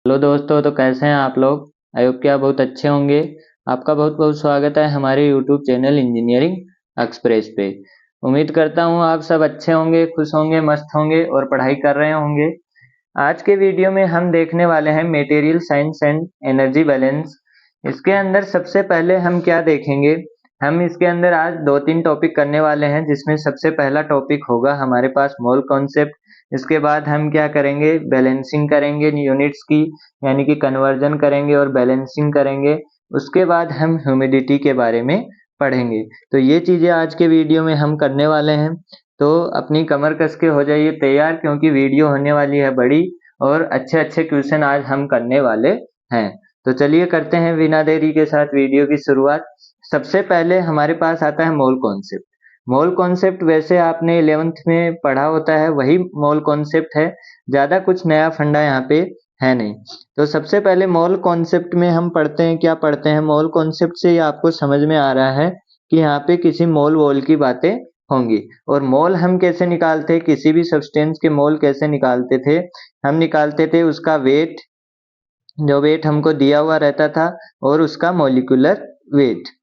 Hello दोस्तों, तो कैसे हैं आप लोग। आई होप कि आप बहुत अच्छे होंगे। आपका बहुत बहुत स्वागत है हमारे यूट्यूब चैनल इंजीनियरिंग एक्सप्रेस पे। उम्मीद करता हूँ आप सब अच्छे होंगे, खुश होंगे, मस्त होंगे और पढ़ाई कर रहे होंगे। आज के वीडियो में हम देखने वाले हैं material science and energy balance. इसके अंदर सबसे पहले हम क्या देखेंगे, हम इसके अंदर आज दो तीन टॉपिक करने वाले हैं, जिसमें सबसे पहला टॉपिक होगा हमारे पास मोल कॉन्सेप्ट। इसके बाद हम क्या करेंगे, बैलेंसिंग करेंगे यूनिट्स की, यानी कि कन्वर्जन करेंगे और बैलेंसिंग करेंगे। उसके बाद हम ह्यूमिडिटी के बारे में पढ़ेंगे। तो ये चीज़ें आज के वीडियो में हम करने वाले हैं। तो अपनी कमर कस के हो जाइए तैयार, क्योंकि वीडियो होने वाली है बड़ी और अच्छे अच्छे क्वेश्चन आज हम करने वाले हैं। तो चलिए करते हैं बिना देरी के साथ वीडियो की शुरुआत। सबसे पहले हमारे पास आता है मोल कॉन्सेप्ट। मोल कॉन्सेप्ट वैसे आपने 11th में पढ़ा होता है, वही मोल कॉन्सेप्ट है, ज़्यादा कुछ नया फंडा यहाँ पे है नहीं। तो सबसे पहले मोल कॉन्सेप्ट में हम पढ़ते हैं, क्या पढ़ते हैं मोल कॉन्सेप्ट से, ये आपको समझ में आ रहा है कि यहाँ पे किसी मोल वोल की बातें होंगी। और मोल हम कैसे निकालते, किसी भी सब्सटेंस के मोल कैसे निकालते थे, हम निकालते थे उसका वेट, जो वेट हमको दिया हुआ रहता था, और उसका मॉलिक्यूलर वेट।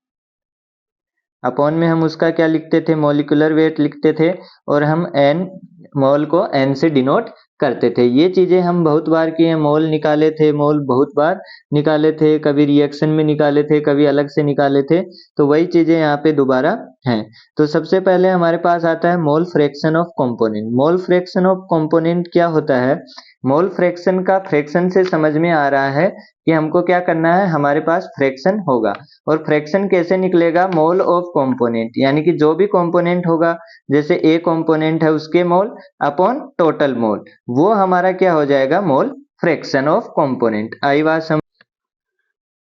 अपॉन में हम उसका क्या लिखते थे, मॉलिक्यूलर वेट लिखते थे, और हम एन, मोल को एन से डिनोट करते थे। ये चीजें हम बहुत बार किए, मोल निकाले थे, मोल बहुत बार निकाले थे, कभी रिएक्शन में निकाले थे, कभी अलग से निकाले थे। तो वही चीजें यहाँ पे दोबारा हैं। तो सबसे पहले हमारे पास आता है मोल fraction of component. Mole fraction of component क्या होता है, मोल फ्रैक्शन का फ्रैक्शन से समझ में आ रहा है कि हमको क्या करना है, हमारे पास फ्रैक्शन होगा। और फ्रैक्शन कैसे निकलेगा, मोल ऑफ कंपोनेंट, यानी कि जो भी कंपोनेंट होगा, जैसे ए कंपोनेंट है उसके मोल अपॉन टोटल मोल, वो हमारा क्या हो जाएगा, मोल फ्रैक्शन ऑफ कंपोनेंट। आई बात समझ।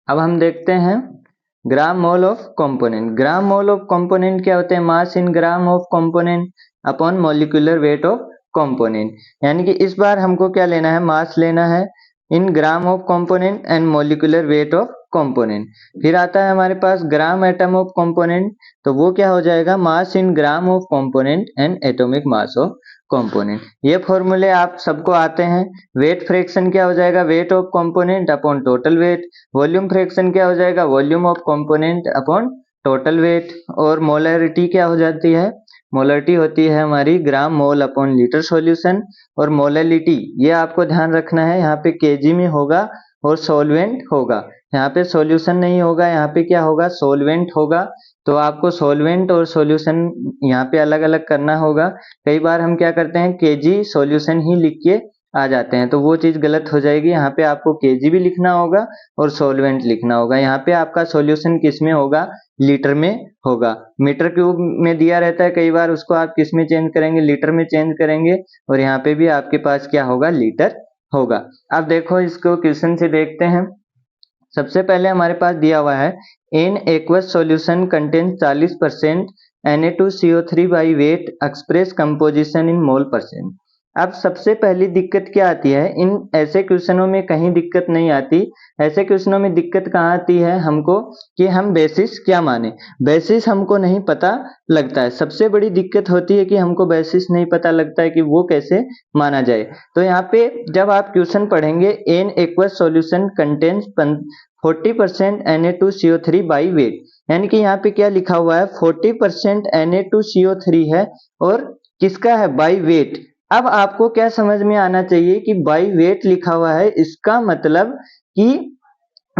अब हम देखते हैं gram mole of component. Gram mole of component क्या होते हैं, mass in gram of component upon molecular weight of component. यानी कि इस बार हमको क्या लेना है, मास लेना है in gram of component and molecular weight of component. फिर आता है हमारे पास ग्राम एटम ऑफ कंपोनेंट, तो वो क्या हो जाएगा, mass in gram of component and atomic mass of component. ये फॉर्मूले आप सबको आते हैं। वेट फ्रैक्शन क्या हो जाएगा, wait of component upon total weight. Volume fraction क्या हो जाएगा, volume of component upon total weight. और मोलरिटी क्या हो जाती है, मोलरिटी होती है हमारी ग्राम मोल अपॉन लीटर सॉल्यूशन। और मोलरिटी ये आपको ध्यान रखना है, यहाँ पे केजी में होगा और सॉल्वेंट होगा, यहाँ पे सॉल्यूशन नहीं होगा, यहाँ पे क्या होगा, सॉल्वेंट होगा। तो आपको सॉल्वेंट और सॉल्यूशन यहाँ पे अलग अलग करना होगा। कई बार हम क्या करते हैं, केजी सॉल्यूशन ही लिख के आ जाते हैं, तो वो चीज गलत हो जाएगी। यहाँ पे आपको केजी भी लिखना होगा और सॉल्वेंट लिखना होगा। यहाँ पे आपका सॉल्यूशन किस में होगा, लीटर में होगा। मीटर क्यूब में दिया रहता है, कई बार उसको आप किस में चेंज करेंगे, लीटर में चेंज करेंगे। और यहाँ पे भी आपके पास क्या होगा, लीटर होगा। अब देखो इसको क्वेश्चन से देखते हैं। सबसे पहले हमारे पास दिया हुआ है in aqueous solution contain 40% Na2CO3 by wait express composition in mole percent. अब सबसे पहली दिक्कत क्या आती है, इन ऐसे क्वेश्चनों में कहीं दिक्कत नहीं आती। ऐसे क्वेश्चनों में दिक्कत कहाँ आती है हमको, कि हम बेसिस क्या माने, बेसिस हमको नहीं पता लगता है। सबसे बड़ी दिक्कत होती है कि हमको बेसिस नहीं पता लगता है कि वो कैसे माना जाए। तो यहाँ पे जब आप क्वेश्चन पढ़ेंगे, an aqueous solution contains 40% Na2CO3 by wait, यानी कि यहाँ पे क्या लिखा हुआ है, 40% Na2CO3 है और किसका है, बाई वेट। अब आपको क्या समझ में आना चाहिए कि बाई वेट लिखा हुआ है, इसका मतलब कि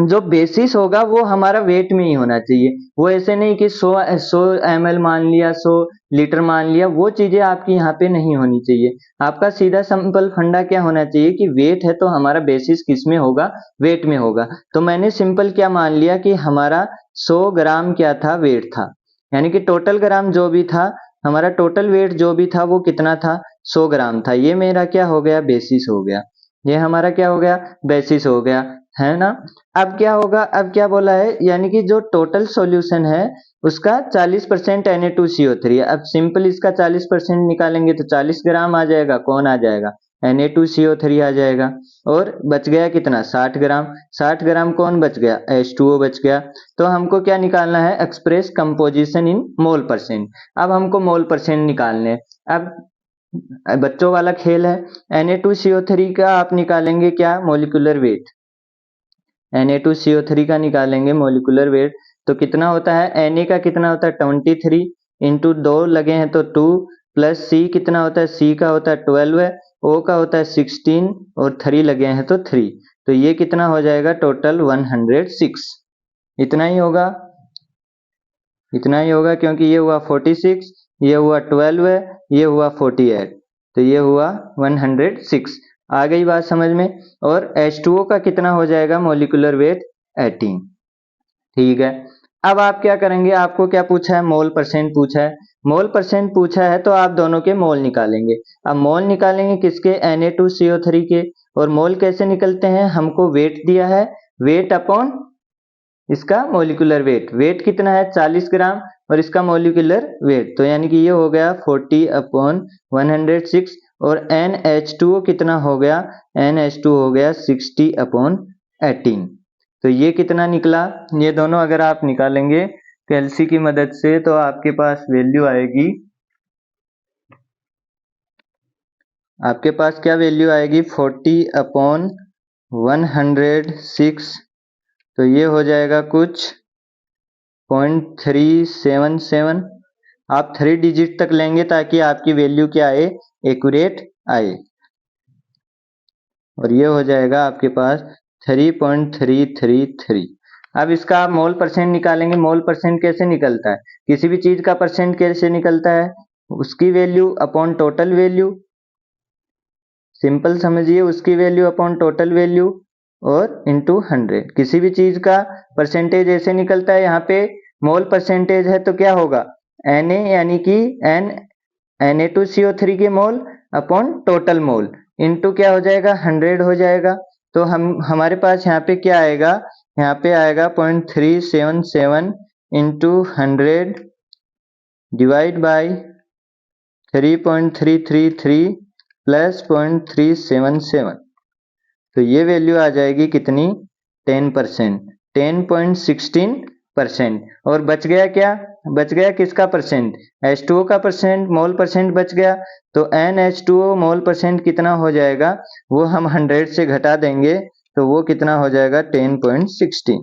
जो बेसिस होगा वो हमारा वेट में ही होना चाहिए। वो ऐसे नहीं कि 100 ml मान लिया, 100 लीटर मान लिया, वो चीजें आपकी यहाँ पे नहीं होनी चाहिए। आपका सीधा सिंपल फंडा क्या होना चाहिए कि वेट है तो हमारा बेसिस किस में होगा, वेट में होगा। तो मैंने सिंपल क्या मान लिया कि हमारा 100 ग्राम क्या था, वेट था, यानी कि टोटल ग्राम जो भी था, हमारा टोटल वेट जो भी था वो कितना था, 100 ग्राम था। ये मेरा क्या हो गया, बेसिस हो गया। ये हमारा क्या हो गया, बेसिस हो गया, है ना। अब क्या होगा, अब क्या बोला है, यानी कि जो टोटल सॉल्यूशन है उसका 40% Na2CO3 है। अब सिंपल इसका 40% निकालेंगे तो 40 ग्राम आ जाएगा, कौन आ जाएगा, Na2CO3 आ जाएगा। और बच गया कितना, 60 ग्राम। 60 ग्राम कौन बच गया, H2O बच गया। तो हमको क्या निकालना है, express composition in mole percent. अब हमको मोल परसेंट निकालने। अब बच्चों वाला खेल है। Na2CO3 का आप निकालेंगे क्या, मॉलिक्यूलर वेट। Na2CO3 का निकालेंगे मॉलिक्यूलर वेट, तो कितना होता है, Na का कितना होता है 23 इंटू 2 लगे हैं तो 2, प्लस C कितना होता है, C का होता है 12 है, O का होता है 16 और 3 लगे हैं तो 3, तो ये कितना हो जाएगा टोटल 106। इतना ही होगा, इतना ही होगा, क्योंकि ये हुआ 46, ये हुआ 12 है, ये हुआ 48, तो ये हुआ 106। आ गई बात समझ में। और H2O का कितना हो जाएगा मॉलिक्यूलर वेट 18। ठीक है, अब आप क्या करेंगे, आपको क्या पूछा है, मोल परसेंट पूछा है। मोल परसेंट पूछा है तो आप दोनों के मोल निकालेंगे। अब मोल निकालेंगे किसके, Na2CO3 के। और मोल कैसे निकलते हैं, हमको वेट दिया है, वेट अपॉन इसका मॉलिक्यूलर वेट। वेट कितना है 40 ग्राम और इसका मॉलिक्यूलर वेट, तो यानी कि ये हो गया 40/106। और NH2O कितना हो गया, NH2 हो गया 60/18। तो ये कितना निकला, ये दोनों अगर आप निकालेंगे कैलसी की मदद से तो आपके पास वैल्यू आएगी, आपके पास क्या वैल्यू आएगी 40/106, तो ये हो जाएगा कुछ 0.377। आप 3 डिजिट तक लेंगे ताकि आपकी वैल्यू क्या आए, एक्यूरेट आए। और ये हो जाएगा आपके पास 3.333। अब इसका आप मोल परसेंट निकालेंगे। मोल परसेंट कैसे निकलता है, किसी भी चीज का परसेंट कैसे निकलता है, उसकी value upon total value. Simple समझिए, उसकी वैल्यू अपॉन टोटल वैल्यू और इंटू 100। किसी भी चीज का परसेंटेज ऐसे निकलता है, यहाँ पे मोल परसेंटेज है तो क्या होगा, Na यानी कि Na2CO3 के mole upon total mole into क्या हो जाएगा 100 हो जाएगा। तो हमारे पास यहाँ पे क्या आएगा, यहाँ पे आएगा 0.377 इंटू 100 डिवाइड बाई 3.333 प्लस 0.377, तो ये वैल्यू आ जाएगी कितनी 10%, 10.16%। और बच गया क्या, बच गया किसका परसेंट, H2O का परसेंट, मोल परसेंट बच गया। तो NH2O मोल परसेंट कितना हो जाएगा, वो हम 100 से घटा देंगे तो वो कितना हो जाएगा 10.16,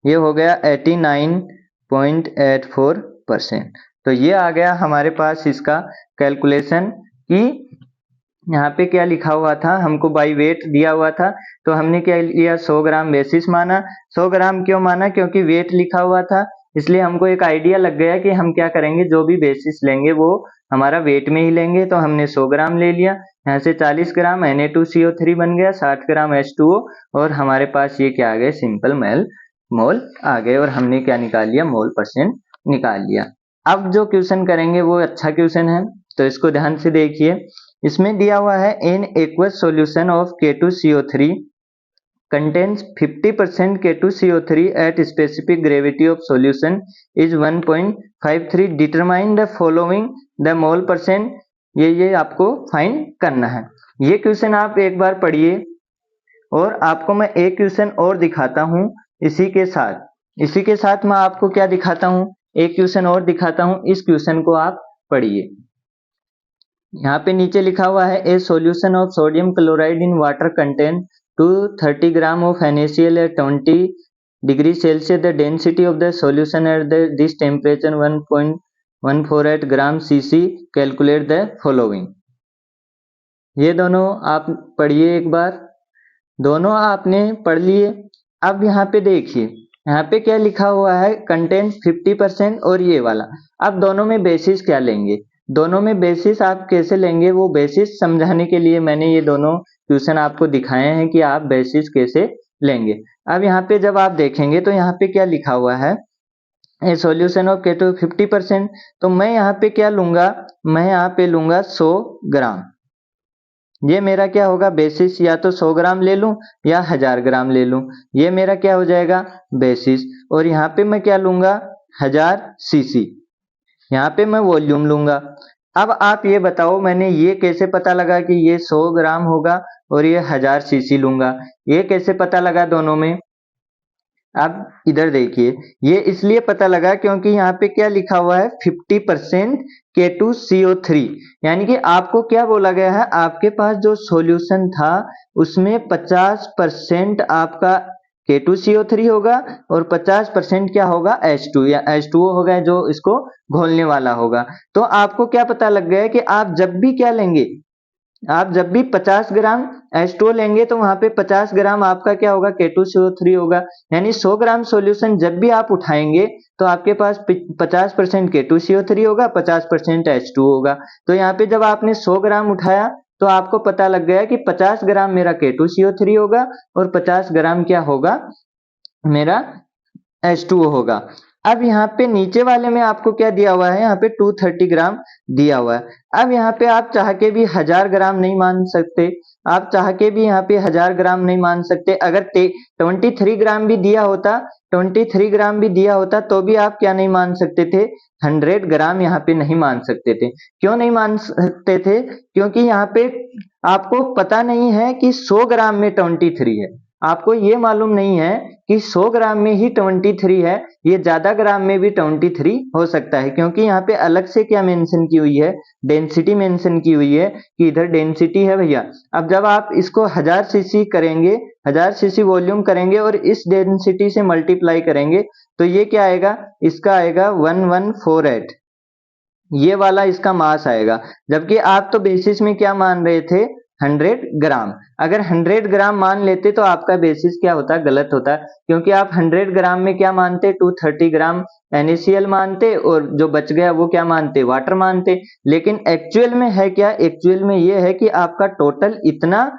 ये हो गया 89.84%। तो ये आ गया हमारे पास इसका कैलकुलेशन कि यहाँ पे क्या लिखा हुआ था, हमको बाई वेट दिया हुआ था, तो हमने क्या लिया 100 ग्राम बेसिस माना। 100 ग्राम क्यों माना, क्योंकि वेट लिखा हुआ था, इसलिए हमको एक आइडिया लग गया कि हम क्या करेंगे, जो भी बेसिस लेंगे वो हमारा वेट में ही लेंगे। तो हमने 100 ग्राम ले लिया, यहाँ से 40 ग्राम Na2CO3 बन गया, 60 ग्राम H2O, और हमारे पास ये क्या आ गए, सिंपल मोल आ गए। और हमने क्या निकाल लिया, मोल परसेंट निकाल लिया। अब जो क्वेश्चन करेंगे वो अच्छा क्वेश्चन है, तो इसको ध्यान से देखिए। इसमें दिया हुआ है in aqueous solution of K2CO3 contains 50% K2CO3 at specific gravity of solution is 1.53, determine the following the mole percent। ये आपको फाइंड करना है। ये क्वेश्चन आप एक बार पढ़िए और आपको मैं एक क्वेश्चन और दिखाता हूं इसी के साथ मैं आपको क्या दिखाता हूं, एक क्वेश्चन और दिखाता हूं। इस क्वेश्चन को आप पढ़िए। यहाँ पे नीचे लिखा हुआ है ए solution of sodium chloride in water contain 230 gram of NaCl at 20 degree Celsius. The density of the solution at this temperature 1.148 gram cc। Calculate the following. ये दोनों आप पढ़िए एक बार, दोनों आपने पढ़ लिए। अब यहाँ पे देखिए, यहाँ पे क्या लिखा हुआ है, कंटेंट 50% और ये वाला। अब दोनों में बेसिस क्या लेंगे, दोनों में बेसिस आप कैसे लेंगे, वो बेसिस समझाने के लिए मैंने ये दोनों क्वेश्चन आपको दिखाए हैं कि आप बेसिस कैसे लेंगे। अब यहाँ पे जब आप देखेंगे तो यहाँ पे क्या लिखा हुआ है, ए सॉल्यूशन ऑफ K2 50%, तो मैं यहाँ पे क्या लूंगा, मैं यहाँ पे लूंगा 100 ग्राम। ये मेरा क्या होगा बेसिस, या तो 100 ग्राम ले लूं या 1000 ग्राम ले लूं, ये मेरा क्या हो जाएगा बेसिस। और यहाँ पे मैं क्या लूंगा 1000 cc, यहाँ पे मैं वॉल्यूम लूंगा। अब आप ये बताओ, मैंने ये कैसे पता लगा कि ये 100 ग्राम होगा और ये 1000 cc लूंगा, ये कैसे पता लगा दोनों में। अब इधर देखिए, ये इसलिए पता लगा क्योंकि यहाँ पे क्या लिखा हुआ है 50% K2CO3, यानी कि आपको क्या बोला गया है, आपके पास जो सॉल्यूशन था उसमें 50% आपका K2CO3 होगा और 50% क्या होगा H2 या H2O होगा जो इसको घोलने वाला होगा। तो आपको क्या पता लग गया है कि आप जब भी क्या लेंगे, आप जब भी 50 ग्राम H2O लेंगे तो वहां पे 50 ग्राम आपका क्या होगा K2CO3 होगा, यानी 100 ग्राम सॉल्यूशन जब भी आप उठाएंगे तो आपके पास 50% K2CO3 होगा, 50% H2O होगा। तो यहाँ पे जब आपने 100 ग्राम उठाया तो आपको पता लग गया कि 50 ग्राम मेरा K2CO3 होगा और 50 ग्राम क्या होगा मेरा H2O होगा। अब यहाँ पे नीचे वाले में आपको क्या दिया हुआ है, यहाँ पे 230 ग्राम दिया हुआ है। अब यहाँ पे आप चाह के भी 1000 ग्राम नहीं मान सकते, आप चाह के भी यहाँ पे 1000 ग्राम नहीं मान सकते। अगर 23 ग्राम भी दिया होता, 23 ग्राम भी दिया होता तो भी आप क्या नहीं मान सकते थे, 100 ग्राम यहाँ पे नहीं मान सकते थे। क्यों नहीं मान सकते थे, क्योंकि यहाँ पे आपको पता नहीं है कि 100 ग्राम में 23 है, आपको ये मालूम नहीं है कि 100 ग्राम में ही 23 है, ये ज्यादा ग्राम में भी 23 हो सकता है, क्योंकि यहाँ पे अलग से क्या मेंशन की हुई है, डेंसिटी मेंशन की हुई है कि इधर डेंसिटी है भैया। अब जब आप इसको 1000 सीसी करेंगे, 1000 सीसी वॉल्यूम करेंगे और इस डेंसिटी से मल्टीप्लाई करेंगे तो ये क्या आएगा, इसका आएगा 1148, ये वाला इसका मास आएगा। जबकि आप तो बेसिस में क्या मान रहे थे, 100 ग्राम। अगर 100 ग्राम मान लेते तो आपका बेसिस क्या होता, गलत होता, क्योंकि आप 100 ग्राम में क्या मानते, 230 ग्राम NaCl मानते और जो बच गया वो क्या मानते, वाटर मानते। लेकिन एक्चुअल में है क्या, एक्चुअल में ये है कि आपका टोटल इतना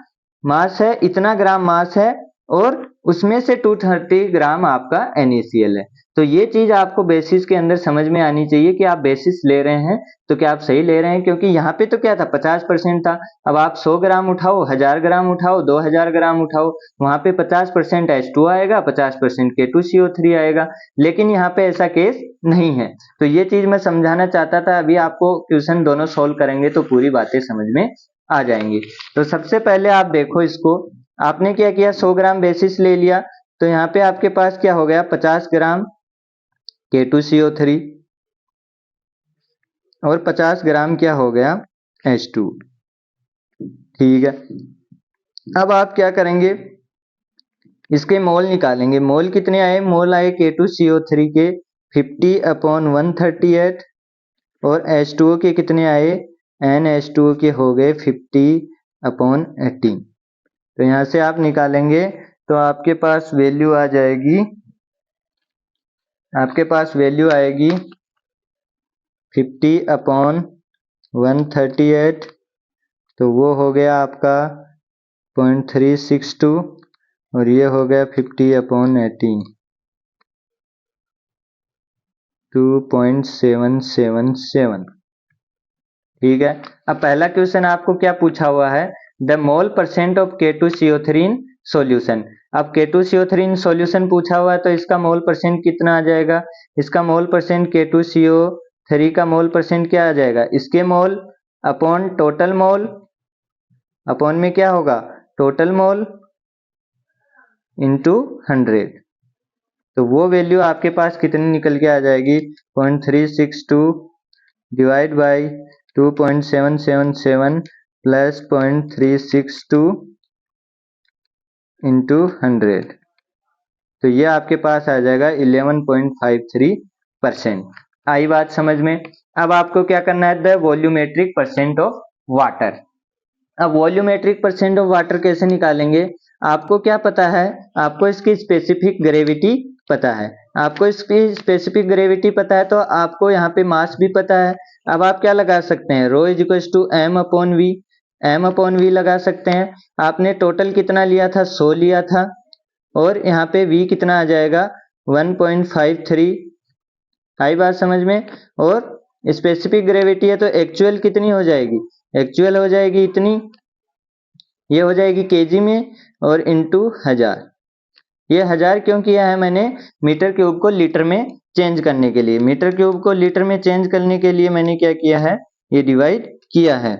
मास है, इतना ग्राम मास है और उसमें से 230 ग्राम आपका NaCl है। तो ये चीज आपको बेसिस के अंदर समझ में आनी चाहिए कि आप बेसिस ले रहे हैं तो क्या आप सही ले रहे हैं, क्योंकि यहाँ पे तो क्या था 50% था। अब आप 100 ग्राम उठाओ, 1000 ग्राम उठाओ, 2000 ग्राम उठाओ, वहां पे 50% H2 आएगा, 50% K2CO3 आएगा, लेकिन यहाँ पे ऐसा केस नहीं है। तो ये चीज मैं समझाना चाहता था, अभी आपको क्वेश्चन दोनों सोल्व करेंगे तो पूरी बातें समझ में आ जाएंगी। तो सबसे पहले आप देखो इसको, आपने क्या किया, 100 ग्राम बेसिस ले लिया, तो यहाँ पे आपके पास क्या हो गया, 50 ग्राम K2CO3 और 50 ग्राम क्या हो गया H2। ठीक है, अब आप क्या करेंगे, इसके मोल निकालेंगे। मोल कितने आए, मोल आए K2CO3 के 50/138 और H2O के कितने आए, NH2O के हो गए 50/18। तो यहां से आप निकालेंगे तो आपके पास वैल्यू आ जाएगी, आपके पास वैल्यू आएगी 50/138, तो वो हो गया आपका 0.362 और ये हो गया 50/18, 2.777। ठीक है, अब पहला क्वेश्चन आपको क्या पूछा हुआ है, the mole percent of K2CO3 in solution. अब K2CO3 इन सॉल्यूशन पूछा हुआ है तो इसका मोल परसेंट कितना आ जाएगा, इसका मोल परसेंट K2CO3 का मोल परसेंट क्या आ जाएगा, इसके mole upon total mole, upon में क्या होगा टोटल मोल इंटू 100। तो वो वैल्यू आपके पास कितनी निकल के आ जाएगी, 0.362 डिवाइड बाई 2.777 प्लस 0.362 इंटू 100। तो ये आपके पास आ जाएगा 11.53%। आई बात समझ में। अब आपको क्या करना है, the volumetric percent of water. अब वॉल्यूमेट्रिक परसेंट ऑफ वाटर कैसे निकालेंगे, आपको क्या पता है, आपको इसकी स्पेसिफिक ग्रेविटी पता है, आपको इसकी स्पेसिफिक ग्रेविटी पता है तो आपको यहाँ पे मास भी पता है। अब आप क्या लगा सकते हैं, ρ = m/v, m/v लगा सकते हैं। आपने टोटल कितना लिया था, 100 लिया था और यहाँ पे v कितना आ जाएगा 1.53। आई बात समझ में। और स्पेसिफिक ग्रेविटी है तो एक्चुअल कितनी हो जाएगी, एक्चुअल हो जाएगी इतनी, ये हो जाएगी केजी में और इंटू 1000। ये 1000 क्यों किया है मैंने, मीटर क्यूब को लीटर में चेंज करने के लिए, मीटर क्यूब को लीटर में चेंज करने के लिए मैंने क्या किया है, ये डिवाइड किया है।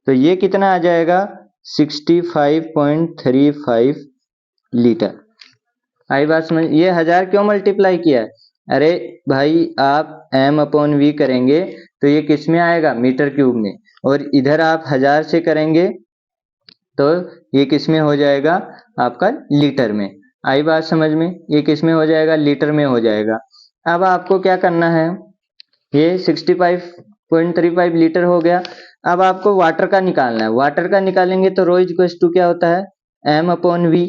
तो ये कितना आ जाएगा 65.35 लीटर। आई बात समझ। ये 1000 क्यों मल्टीप्लाई किया है? अरे भाई आप m/v करेंगे तो ये किस में आएगा? मीटर क्यूब में। और इधर आप 1000 से करेंगे तो ये किस में हो जाएगा? आपका लीटर में। आई बात समझ में? ये किस में हो जाएगा? लीटर में हो जाएगा। अब आपको क्या करना है, ये 65.35 लीटर हो गया। अब आपको वाटर का निकालना है। वाटर का निकालेंगे तो रो इक्वल्स टू क्या होता है? m/v।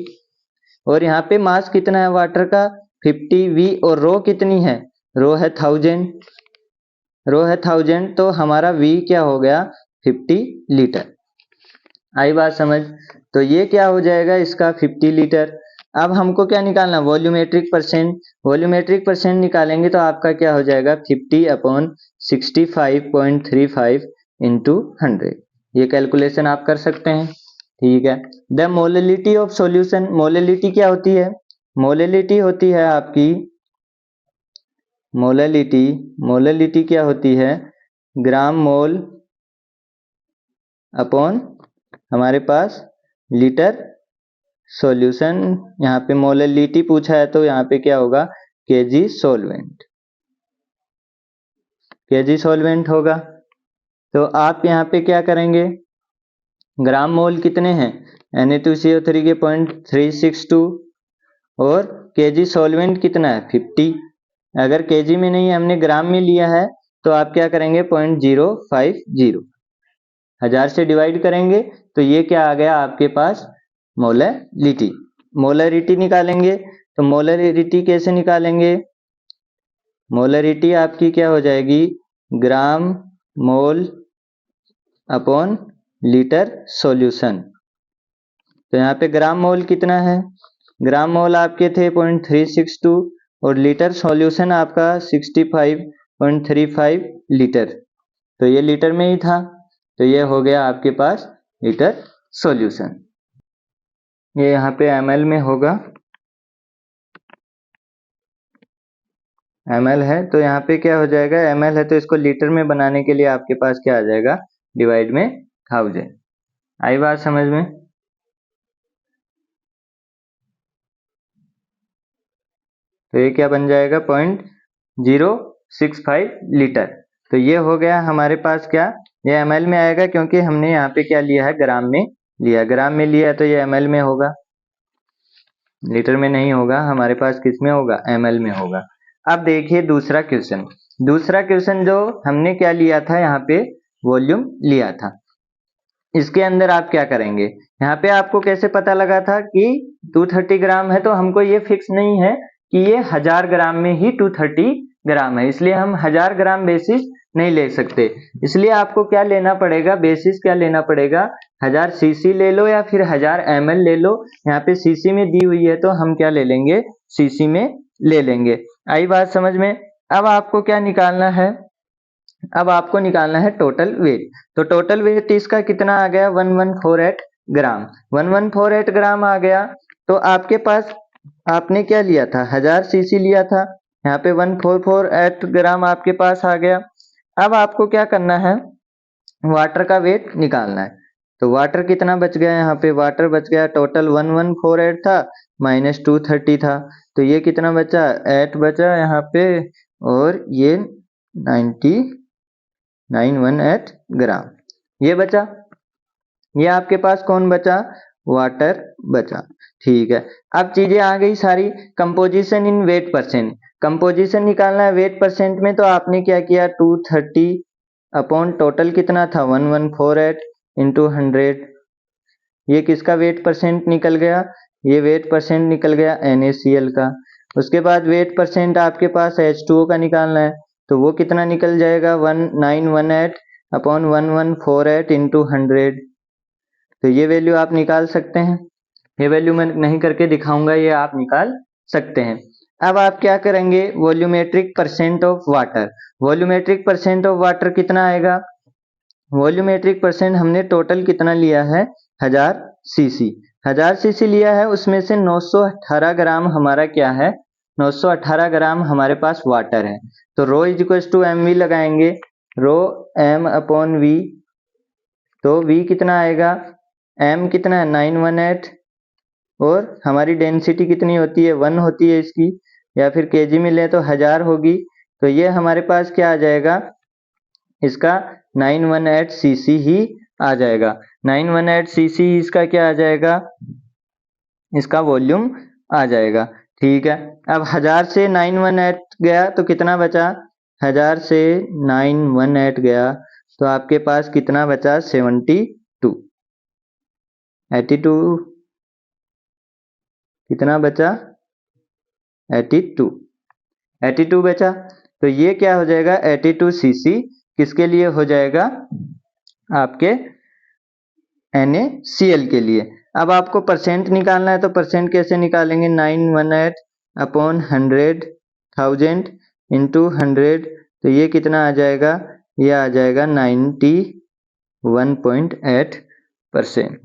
और यहाँ पे मास कितना है वाटर का? 50v। और रो कितनी है? रो है 1000। रो है 1000 तो हमारा v क्या हो गया? 50 लीटर। आई बात समझ? तो ये क्या हो जाएगा इसका? 50 लीटर। अब हमको क्या निकालना? Volumetric percent. वॉल्यूमेट्रिक परसेंट निकालेंगे तो आपका क्या हो जाएगा? 50/65.35 इंटू 100। ये कैलकुलेशन आप कर सकते हैं। ठीक है। The molality of solution. Molality क्या होती है? मोललिटी होती है आपकी, मोललिटी क्या होती है? ग्राम मोल अपॉन हमारे पास लीटर सॉल्यूशन। यहाँ पे मोललिटी पूछा है तो यहाँ पे क्या होगा? KG solvent. केजी सॉल्वेंट होगा। तो आप यहाँ पे क्या करेंगे? ग्राम मोल कितने हैं? Na2CO3 के 0.362। और केजी सॉल्वेंट कितना है? 50। अगर केजी में नहीं हमने ग्राम में लिया है तो आप क्या करेंगे? 0.050। 1000 से डिवाइड करेंगे तो ये क्या आ गया आपके पास? मोलरिटी। मोलरिटी निकालेंगे तो मोलरिटी कैसे निकालेंगे? मोलरिटी आपकी क्या हो जाएगी? ग्राम मोल अपॉन लीटर सॉल्यूशन। तो यहाँ पे ग्राम मोल कितना है? ग्राम मोल आपके थे 0.362 और लीटर सॉल्यूशन आपका 65.35 लीटर। तो ये लीटर में ही था तो ये हो गया आपके पास लीटर सॉल्यूशन। ये यहाँ पे ml में होगा। ml है तो यहाँ पे क्या हो जाएगा? ml है तो इसको लीटर में बनाने के लिए आपके पास क्या आ जाएगा? डिवाइड में 1000। आई बात समझ में? तो ये क्या बन जाएगा? 0.065 लीटर। तो ये हो गया हमारे पास क्या? ये ml में आएगा क्योंकि हमने यहाँ पे क्या लिया है? ग्राम में लिया। ग्राम में लिया तो ये ml में होगा, लीटर में नहीं होगा। हमारे पास किस में होगा? ml में होगा। अब देखिए दूसरा क्वेश्चन। दूसरा क्वेश्चन जो हमने क्या लिया था? यहाँ पे वॉल्यूम लिया था। इसके अंदर आप क्या करेंगे? यहाँ पे आपको कैसे पता लगा था कि 230 ग्राम है? तो हमको ये फिक्स नहीं है कि ये 1000 ग्राम में ही 230 ग्राम है, इसलिए हम 1000 ग्राम बेसिस नहीं ले सकते। इसलिए आपको क्या लेना पड़ेगा? बेसिस क्या लेना पड़ेगा? 1000 सीसी ले लो या फिर 1000 ml ले लो। यहाँ पे सीसी में दी हुई है तो हम क्या ले लेंगे? सीसी में ले लेंगे। आई बात समझ में? अब आपको क्या निकालना है? अब आपको निकालना है टोटल वेट। तो टोटल वेट इसका कितना आ गया? 1148 ग्राम। 1148 ग्राम आ गया। तो आपके पास आपने क्या लिया था? 1000 सीसी लिया था। यहाँ पे 1448 ग्राम आपके पास आ गया। अब आपको क्या करना है? वाटर का वेट निकालना है। तो वाटर कितना बच गया? यहाँ पे वाटर बच गया टोटल 1148 था माइनस 230 था तो ये कितना बचा? 8 बचा यहाँ पे। और ये 991 ग्राम ये बचा। ये आपके पास कौन बचा? वाटर बचा। ठीक है। अब चीजें आ गई सारी। Composition in wait percent. Composition निकालना है वेट परसेंट में तो आपने क्या किया? 230 अपॉन टोटल कितना था? 1148 इंटू 100। ये किसका वेट परसेंट निकल गया? ये वेट परसेंट निकल गया NaCl का। उसके बाद वेट परसेंट आपके पास H2O का निकालना है तो वो कितना निकल जाएगा? 1918 अपॉन 1148 इंटू 100। तो ये वैल्यू आप निकाल सकते हैं। ये वैल्यू मैं नहीं करके दिखाऊंगा, ये आप निकाल सकते हैं। अब आप क्या करेंगे? Volumetric percent of water. Volumetric percent of water कितना आएगा? वॉल्यूमेट्रिक परसेंट हमने टोटल कितना लिया है? 1000 सीसी। 1000 सीसी लिया है, उसमें से 918 ग्राम हमारा क्या है? 918 ग्राम हमारे पास वाटर है। तो रो इज इक्वल टू mv लगाएंगे। रो m/v। तो v कितना आएगा? m कितना है? 918 और हमारी डेंसिटी कितनी होती है, 1 होती है इसकी, या फिर केजी में ले तो 1000 होगी। तो ये हमारे पास क्या आ जाएगा, इसका 918 सीसी ही आ जाएगा। 918 सीसी इसका क्या आ जाएगा, इसका वॉल्यूम आ जाएगा। ठीक है, अब 1000 से 918 गया तो कितना बचा, 1000 से 918 गया तो आपके पास कितना बचा, 72, 82, कितना बचा, 82, 82 बचा। तो ये क्या हो जाएगा, 82 सीसी किसके लिए हो जाएगा, आपके NaCl के लिए। अब आपको परसेंट निकालना है तो परसेंट कैसे निकालेंगे, 918 अपॉन 100,000 इंटू 100, तो ये कितना आ जाएगा, ये आ जाएगा 91.8%।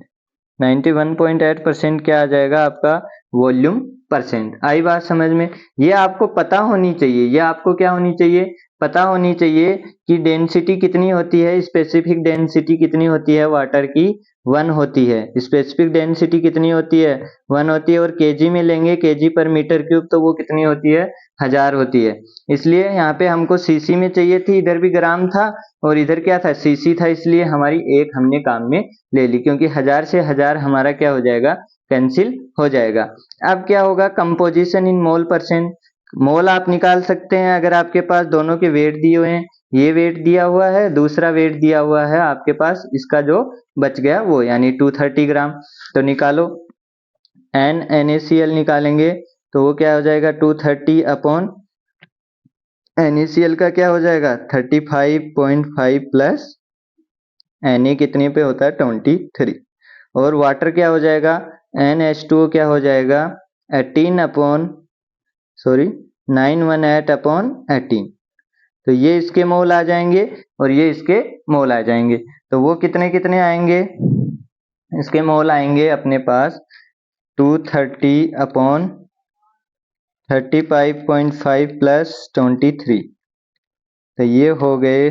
91.8% क्या आ जाएगा आपका, वॉल्यूम परसेंट। आई बात समझ में। ये आपको पता होनी चाहिए, ये आपको क्या होनी चाहिए, पता होनी चाहिए कि डेंसिटी कितनी होती है, स्पेसिफिक डेंसिटी कितनी होती है वाटर की, 1 होती है। स्पेसिफिक डेंसिटी कितनी होती है, 1 होती है। और केजी में लेंगे, केजी पर मीटर क्यूब, तो वो कितनी होती है, 1000 होती है। इसलिए यहाँ पे हमको सीसी में चाहिए थी, इधर भी ग्राम था और इधर क्या था, सीसी था, इसलिए हमारी एक हमने काम में ले ली, क्योंकि 1000 से 1000 हमारा क्या हो जाएगा, कैंसिल हो जाएगा। अब क्या होगा, कंपोजिशन इन मोल परसेंट, मोल आप निकाल सकते हैं अगर आपके पास दोनों के वेट दिए हुए हैं। ये वेट दिया हुआ है, दूसरा वेट दिया हुआ है आपके पास, इसका जो बच गया वो, यानी 230 ग्राम। तो निकालो, NaCl निकालेंगे तो वो क्या हो जाएगा, 230 अपॉन NaCl का क्या हो जाएगा, 35.5 प्लस Na कितने पे होता है, 23। और वाटर क्या हो जाएगा, NH2O क्या हो जाएगा, 18 अपॉन 918 अपॉन 18। तो ये इसके मोल आ जाएंगे और ये इसके मोल आ जाएंगे। तो वो कितने कितने आएंगे, इसके मोल आएंगे अपने पास 230 अपॉन 35.5 प्लस 23। तो ये हो गए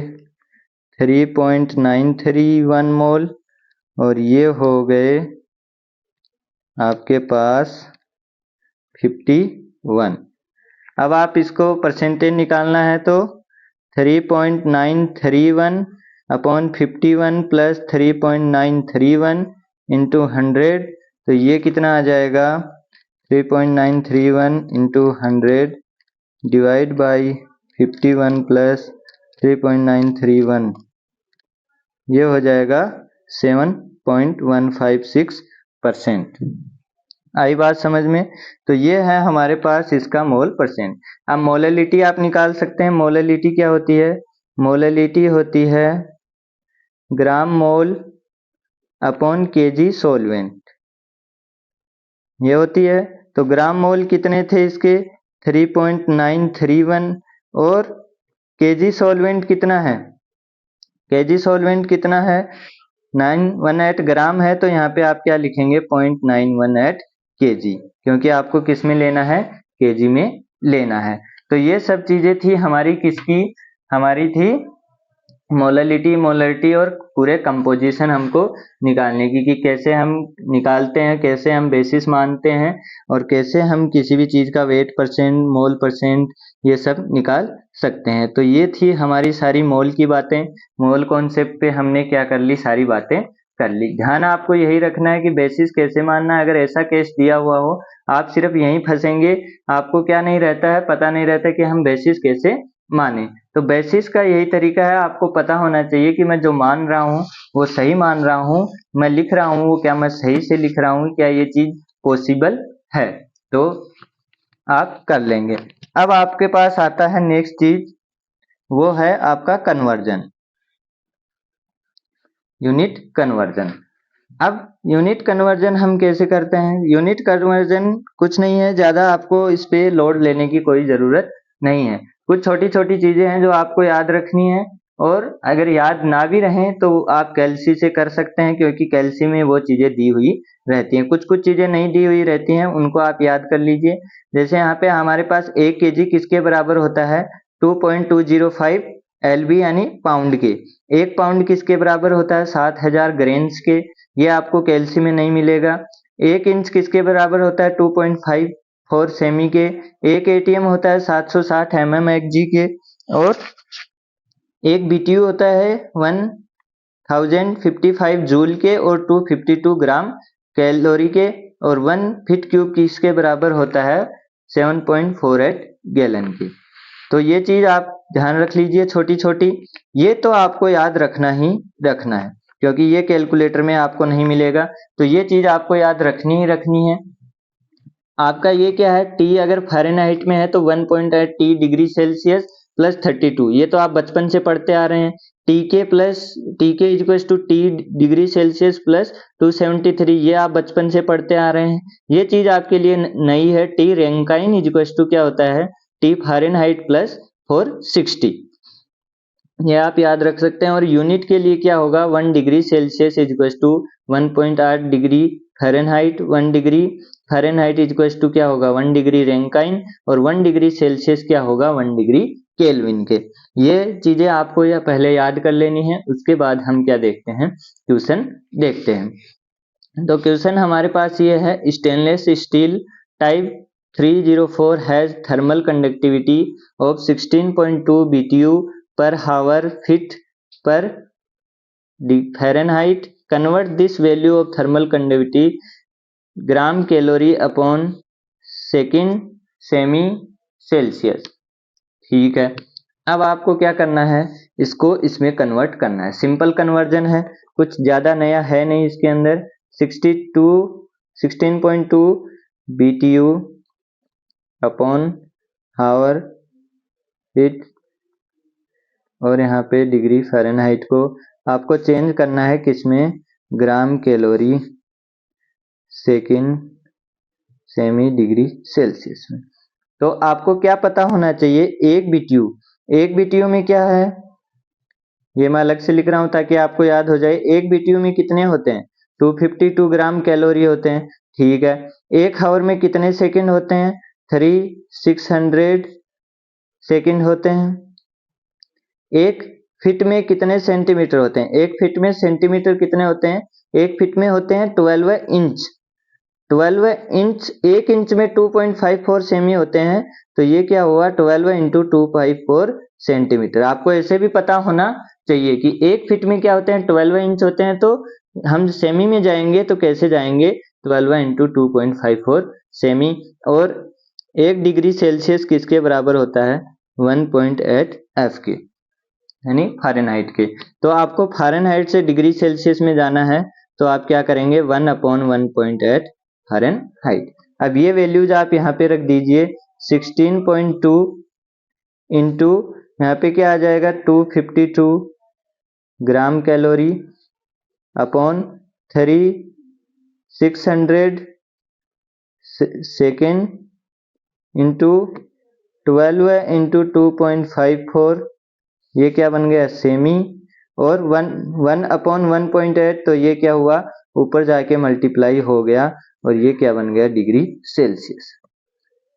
3.931 मोल और ये हो गए आपके पास 51। अब आप इसको परसेंटेज निकालना है तो 3.931 अपॉन 51 प्लस 3.931 इंटू 100, तो ये कितना आ जाएगा, 3.931 इंटू 100 डिवाइड बाई 51 प्लस 3.931, ये हो जाएगा 7.156%। आई बात समझ में। तो ये है हमारे पास इसका मोल परसेंट। अब मोलैलिटी आप निकाल सकते हैं। मोलैलिटी क्या होती है, मोलैलिटी होती है ग्राम मोल अपॉन केजी सॉल्वेंट, ये होती है। तो ग्राम मोल कितने थे इसके, 3.931, और केजी सॉल्वेंट कितना है, केजी सॉल्वेंट कितना है, 918 ग्राम है। तो यहाँ पे आप क्या लिखेंगे, 0.918 केजी, क्योंकि आपको किस में लेना है, केजी में लेना है। तो ये सब चीजें थी हमारी किसकी, हमारी थी मोलैलिटी, मोलैलिटी और पूरे कंपोजिशन हमको निकालने की, कि कैसे हम निकालते हैं, कैसे हम बेसिस मानते हैं, और कैसे हम किसी भी चीज का वेट परसेंट, मोल परसेंट, ये सब निकाल सकते हैं। तो ये थी हमारी सारी मोल की बातें। मोल कॉन्सेप्ट पे हमने क्या कर ली, सारी बातें कर ली। ध्यान आपको यही रखना है कि बेसिस कैसे मानना है। अगर ऐसा केस दिया हुआ हो, आप सिर्फ यहीं फंसेंगे, आपको क्या नहीं रहता है, पता नहीं रहता कि हम बेसिस कैसे माने। तो बेसिस का यही तरीका है, आपको पता होना चाहिए कि मैं जो मान रहा हूँ वो सही मान रहा हूँ, मैं लिख रहा हूँ वो क्या मैं सही से लिख रहा हूँ, क्या ये चीज पॉसिबल है, तो आप कर लेंगे। अब आपके पास आता है नेक्स्ट चीज, वो है आपका कन्वर्जन, यूनिट कन्वर्जन। अब यूनिट कन्वर्जन हम कैसे करते हैं, यूनिट कन्वर्जन कुछ नहीं है, ज्यादा आपको इस पे लोड लेने की कोई जरूरत नहीं है। कुछ छोटी छोटी चीजें हैं जो आपको याद रखनी है, और अगर याद ना भी रहें तो आप कैल्सी से कर सकते हैं, क्योंकि कैल्सी में वो चीजें दी हुई रहती हैं। कुछ कुछ चीजें नहीं दी हुई रहती हैं, उनको आप याद कर लीजिए। जैसे यहाँ पे हमारे पास 1 kg किसके बराबर होता है, 2.205 LB यानी पाउंड के। 1 पाउंड किसके बराबर होता है, 7000 ग्रेन्स के। ये आपको कैल्सी में नहीं मिलेगा। 1 इंच किसके बराबर होता है 2.54 सेमी के। एक एटीएम होता है 760 mmHg के, और एक बीटीयू होता है 1055 जूल के और 252 ग्राम कैलोरी के, और 1 फीट क्यूब किसके बराबर होता है 7.48 गैलन की। तो ये चीज आप ध्यान रख लीजिए छोटी छोटी, ये तो आपको याद रखना ही रखना है, क्योंकि ये कैलकुलेटर में आपको नहीं मिलेगा, तो ये चीज आपको याद रखनी ही रखनी है। आपका ये क्या है, टी अगर फ़ारेनहाइट में है तो 1.8 टी डिग्री सेल्सियस प्लस 32, ये तो आप बचपन से पढ़ते आ रहे हैं। T K equals to T degree Celsius plus 273, ये आप बचपन से पढ़ते आ रहे हैं। ये चीज आपके लिए नई है। टी रैंकाइन इक्वल्स टू क्या होता है, टी फ़ारेनहाइट प्लस 460, ये आप याद रख सकते हैं। और यूनिट के लिए क्या होगा, 1 degree Celsius equals to 1.8 degree Fahrenheit, 1 degree Fahrenheit equals to क्या होगा 1 डिग्री रैंकाइन, और 1 डिग्री सेल्सियस क्या होगा 1 डिग्री केल्विन के। ये चीजें आपको या पहले याद कर लेनी है, उसके बाद हम क्या देखते हैं, क्वेश्चन देखते हैं। तो क्वेश्चन हमारे पास ये है, stainless steel type 304 has thermal conductivity of 16.2 BTU per hour fit per Fahrenheit. Convert this value of thermal conductivity gram calorie upon second semi Celsius. ठीक है, अब आपको क्या करना है, इसको इसमें कन्वर्ट करना है। सिंपल कन्वर्जन है, कुछ ज्यादा नया है नहीं इसके अंदर। 16.2 BTU अपॉन हावर हिट, और यहाँ पे डिग्री फ़ारेनहाइट को आपको चेंज करना है किसमें, gram calorie second cm degree Celsius में। तो आपको क्या पता होना चाहिए, एक बीटीयू में क्या है, ये मैं अलग से लिख रहा हूं ताकि आपको याद हो जाए। एक बीटीयू में कितने होते हैं 252 ग्राम कैलोरी होते हैं। ठीक है, एक हावर में कितने सेकंड होते हैं 3600 सेकंड होते हैं। एक फीट में कितने सेंटीमीटर होते हैं, एक फीट में सेंटीमीटर कितने होते हैं, एक फीट में होते हैं 12 इंच। 12 इंच, एक इंच में 2.54 सेमी होते हैं, तो ये क्या हुआ 12 इंटू 254 सेंटीमीटर। आपको ऐसे भी पता होना चाहिए कि एक फीट में क्या होते हैं 12 इंच होते हैं, तो हम सेमी में जाएंगे तो कैसे जाएंगे 12 इंटू 2.54 सेमी। और 1 डिग्री सेल्सियस किसके बराबर होता है 1.8 एफ के, यानी फ़ारेनहाइट के। तो आपको फ़ारेनहाइट से डिग्री सेल्सियस में जाना है, तो आप क्या करेंगे 1/1.8 फ़ारेनहाइट। अब ये वैल्यूज आप यहाँ पे रख दीजिए, 16.2 इंटू यहाँ पे क्या आ जाएगा 252 gram calorie upon 3600 second into 12 into 2.54, ये क्या बन गया सेमी, और 1/1.8, तो ये क्या हुआ ऊपर जाके मल्टीप्लाई हो गया, और ये क्या बन गया डिग्री सेल्सियस।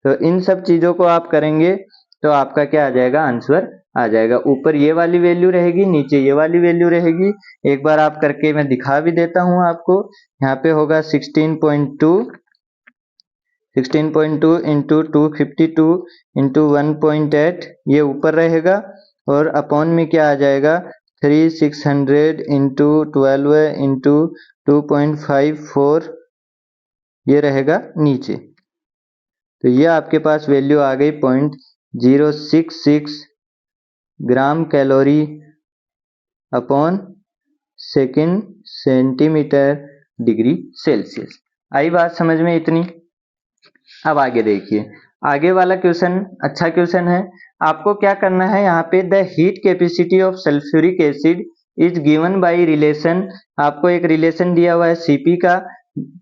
तो इन सब चीजों को आप करेंगे तो आपका क्या आ जाएगा आंसर आ जाएगा। ऊपर ये वाली वैल्यू रहेगी, नीचे ये वाली वैल्यू रहेगी। एक बार आप करके मैं दिखा भी देता हूं आपको। यहाँ पे होगा 16.2 इंटू 252 इंटू 1.8, ये ऊपर रहेगा, और अपॉन में क्या आ जाएगा 3600 इंटू 12 इंटू 2.54, ये रहेगा नीचे। तो ये आपके पास वैल्यू आ गई 0.066 gram calorie upon second centimetre degree Celsius. आई बात समझ में इतनी। अब आगे देखिए, आगे वाला क्वेश्चन अच्छा क्वेश्चन है। आपको क्या करना है, यहाँ पे the heat capacity of sulphuric acid is given by relation, आपको एक रिलेशन दिया हुआ है सीपी का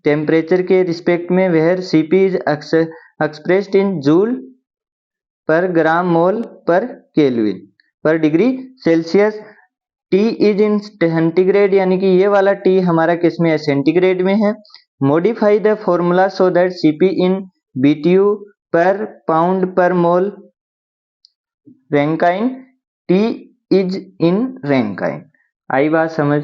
टेम्परेचर के रिस्पेक्ट में, where CP is expressed in joule per gram mole per kelvin per degree Celsius. T is in centigrade, यानी कि ये वाला टी हमारा किस में है सेंटीग्रेड में है। Modify the formula so that CP in BTU per pound per mole Rankine, T is in Rankine. आई बात समझ।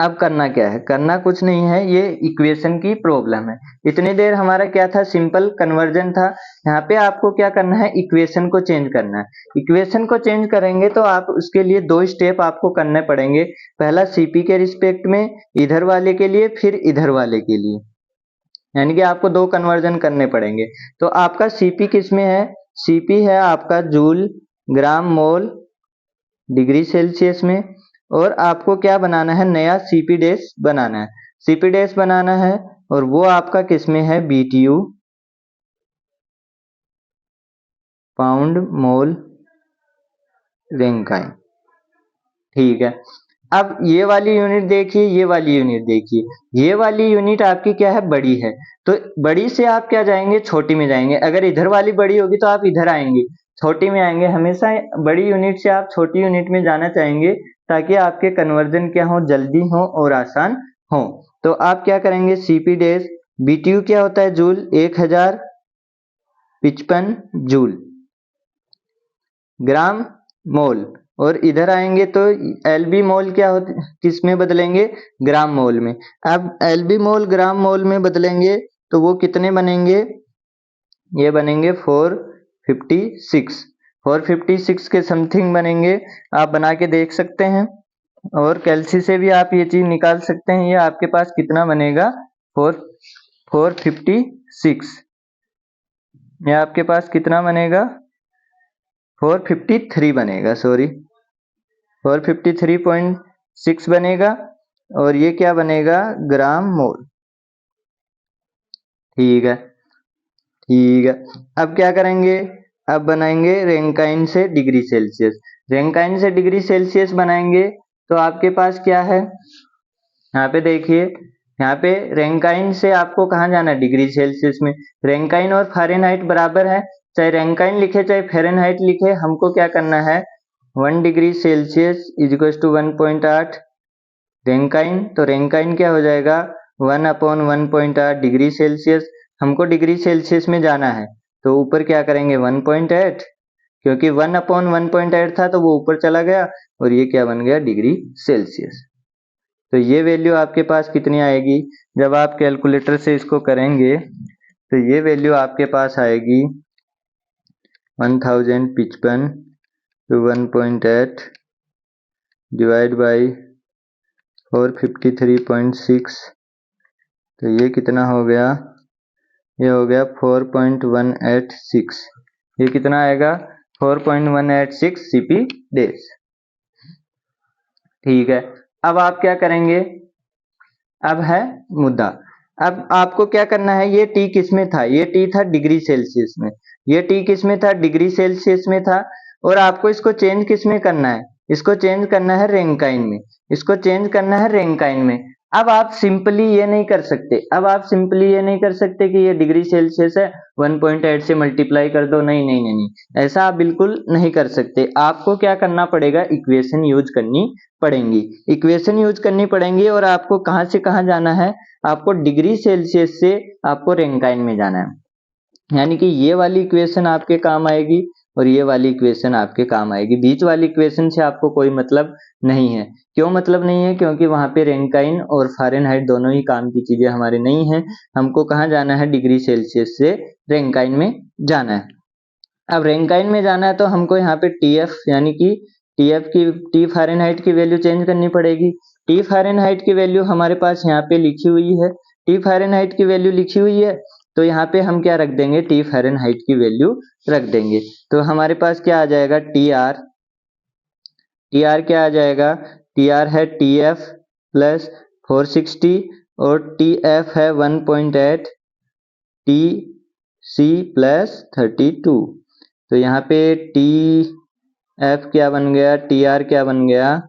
अब करना क्या है, करना कुछ नहीं है, ये इक्वेशन की प्रॉब्लम है। इतनी देर हमारा क्या था, सिंपल कन्वर्जन था। यहाँ पे आपको क्या करना है, इक्वेशन को चेंज करना है। इक्वेशन को चेंज करेंगे तो आप उसके लिए दो स्टेप आपको करने पड़ेंगे। पहला सीपी के रिस्पेक्ट में इधर वाले के लिए, फिर इधर वाले के लिए, यानी कि आपको दो कन्वर्जन करने पड़ेंगे। तो आपका सीपी किस में है, सीपी है आपका जूल ग्राम मोल डिग्री सेल्सियस में। और आपको क्या बनाना है, नया सीपी डैश बनाना है, सीपी डैश बनाना है, और वो आपका किस में है, बीटीयू पाउंड मोल रैंकाइन। ठीक है, अब ये वाली यूनिट देखिए, ये वाली यूनिट देखिए, ये वाली यूनिट आपकी क्या है, बड़ी है। तो बड़ी से आप क्या जाएंगे, छोटी में जाएंगे। अगर इधर वाली बड़ी होगी तो आप इधर आएंगे, छोटी में आएंगे। हमेशा बड़ी यूनिट से आप छोटी यूनिट में जाना चाहेंगे, ताकि आपके कन्वर्जन क्या हो, जल्दी हो और आसान हो। तो आप क्या करेंगे, सीपी डैश बीटीयू क्या होता है, जूल 1055 जूल ग्राम मोल, और इधर आएंगे तो एलबी मोल क्या होते, किस में बदलेंगे, ग्राम मोल में। अब एलबी मोल ग्राम मोल में बदलेंगे तो वो कितने बनेंगे, ये बनेंगे 456, 456 के समथिंग बनेंगे। आप बना के देख सकते हैं, और कैल्सी से भी आप ये चीज निकाल सकते हैं। ये आपके पास कितना बनेगा, 456, ये आपके पास कितना बनेगा, 453 बनेगा, सॉरी 453.6 बनेगा। और ये क्या बनेगा, ग्राम मोल। ठीक है, ठीक है। अब क्या करेंगे, अब बनाएंगे रैंकाइन से डिग्री सेल्सियस। रैंकाइन से डिग्री सेल्सियस बनाएंगे तो आपके पास क्या है, यहाँ पे देखिए, यहाँ पे रैंकाइन से आपको कहाँ जाना है, डिग्री सेल्सियस में। रैंकाइन और फ़ारेनहाइट बराबर है, चाहे रैंकाइन लिखे चाहे फ़ारेनहाइट लिखे, हमको क्या करना है, 1 degree Celsius is equal to 1.8 Rankine. तो रैंकाइन क्या हो जाएगा, 1/1.8 डिग्री सेल्सियस। हमको डिग्री सेल्सियस में जाना है, तो ऊपर क्या करेंगे, 1.8, क्योंकि 1/1.8 था तो वो ऊपर चला गया, और ये क्या बन गया, डिग्री सेल्सियस। तो ये वैल्यू आपके पास कितनी आएगी, जब आप कैलकुलेटर से इसको करेंगे तो ये वैल्यू आपके पास आएगी 1055 to 1.8 डिवाइड बाई 453.6, तो ये कितना हो गया, ये हो गया 4.186। ये कितना आएगा, 4.186 सीपी डेज। ठीक है, अब आप क्या करेंगे, अब है मुद्दा। अब आपको क्या करना है, ये टी किस में था, ये टी था डिग्री सेल्सियस में, ये टी किस में था, डिग्री सेल्सियस में था। और आपको इसको चेंज किस में करना है, इसको चेंज करना है रैंकाइन में, इसको चेंज करना है रैंकाइन में। अब आप सिंपली ये नहीं कर सकते, अब आप सिंपली ये नहीं कर सकते कि ये डिग्री सेल्सियस है 1.8 से मल्टीप्लाई कर दो, नहीं नहीं नहीं नहीं, ऐसा आप बिल्कुल नहीं कर सकते। आपको क्या करना पड़ेगा, इक्वेशन यूज करनी पड़ेंगी, इक्वेशन यूज करनी पड़ेंगी। और आपको कहाँ से कहाँ जाना है, आपको डिग्री सेल्सियस से आपको रैंकाइन में जाना है। यानी कि ये वाली इक्वेशन आपके काम आएगी, और ये वाली इक्वेशन आपके काम आएगी। बीच वाली इक्वेशन से आपको कोई मतलब नहीं है। क्यों मतलब नहीं है, क्योंकि वहां पे रैंकाइन और फ़ारेनहाइट दोनों ही काम की चीजें हमारे नहीं है। हमको कहाँ जाना है, डिग्री सेल्सियस से रैंकाइन में जाना है। अब रैंकाइन में जाना है तो हमको यहाँ पे टीएफ, यानी कि टीएफ की, टी फ़ारेनहाइट की वैल्यू चेंज करनी पड़ेगी। टी फ़ारेनहाइट की वैल्यू हमारे पास यहाँ पे लिखी हुई है, टी फ़ारेनहाइट की वैल्यू लिखी हुई है, तो यहाँ पे हम क्या रख देंगे, टी फ़ारेनहाइट की वैल्यू रख देंगे। तो हमारे पास क्या आ जाएगा, टी आर, टी आर क्या आ जाएगा, टी आर है टी एफ प्लस 460, और टी एफ है 1.8 टी सी प्लस 32। तो यहाँ पे टी एफ क्या बन गया, टी आर क्या बन गया,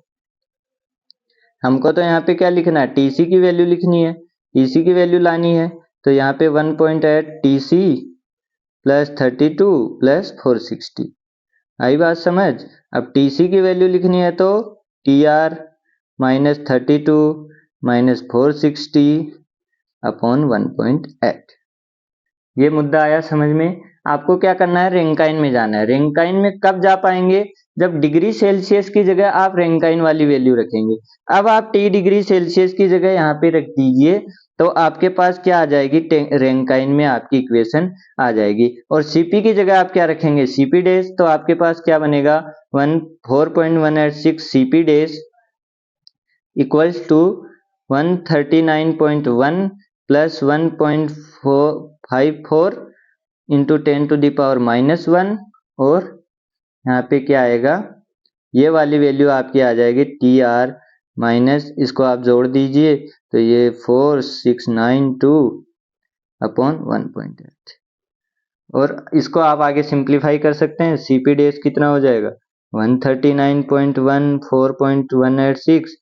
हमको तो यहाँ पे क्या लिखना है, टीसी की वैल्यू लिखनी है, टीसी की वैल्यू लानी है। तो यहाँ पे 1.8 टीसी प्लस 32 प्लस 460, आई बात समझ। अब टीसी की वैल्यू लिखनी है तो T R minus 32 minus 460 upon 1.8। ये मुद्दा आया समझ में। आपको क्या करना है, रैंकाइन में जाना है। रैंकाइन में कब जा पाएंगे, जब डिग्री सेल्सियस की जगह आप रैंकाइन वाली वैल्यू रखेंगे। अब आप टी डिग्री सेल्सियस की जगह यहाँ पे रख दीजिए, तो आपके पास क्या आ जाएगी, रैंकाइन में आपकी इक्वेशन आ जाएगी। और सीपी की जगह आप क्या रखेंगे, सीपी डैश, तो आपके पास क्या बनेगा, 4.186 CP dash equals to 139.1 plus 1.54 into 10⁻⁻1, और यहाँ पे क्या आएगा, ये वाली वैल्यू आपकी आ जाएगी टी आर माइनस, इसको आप जोड़ दीजिए तो ये 4692 अपॉन 1.8, और इसको आप आगे सिंप्लीफाई कर सकते हैं। सीपी डैश कितना हो जाएगा, 139.1 4.186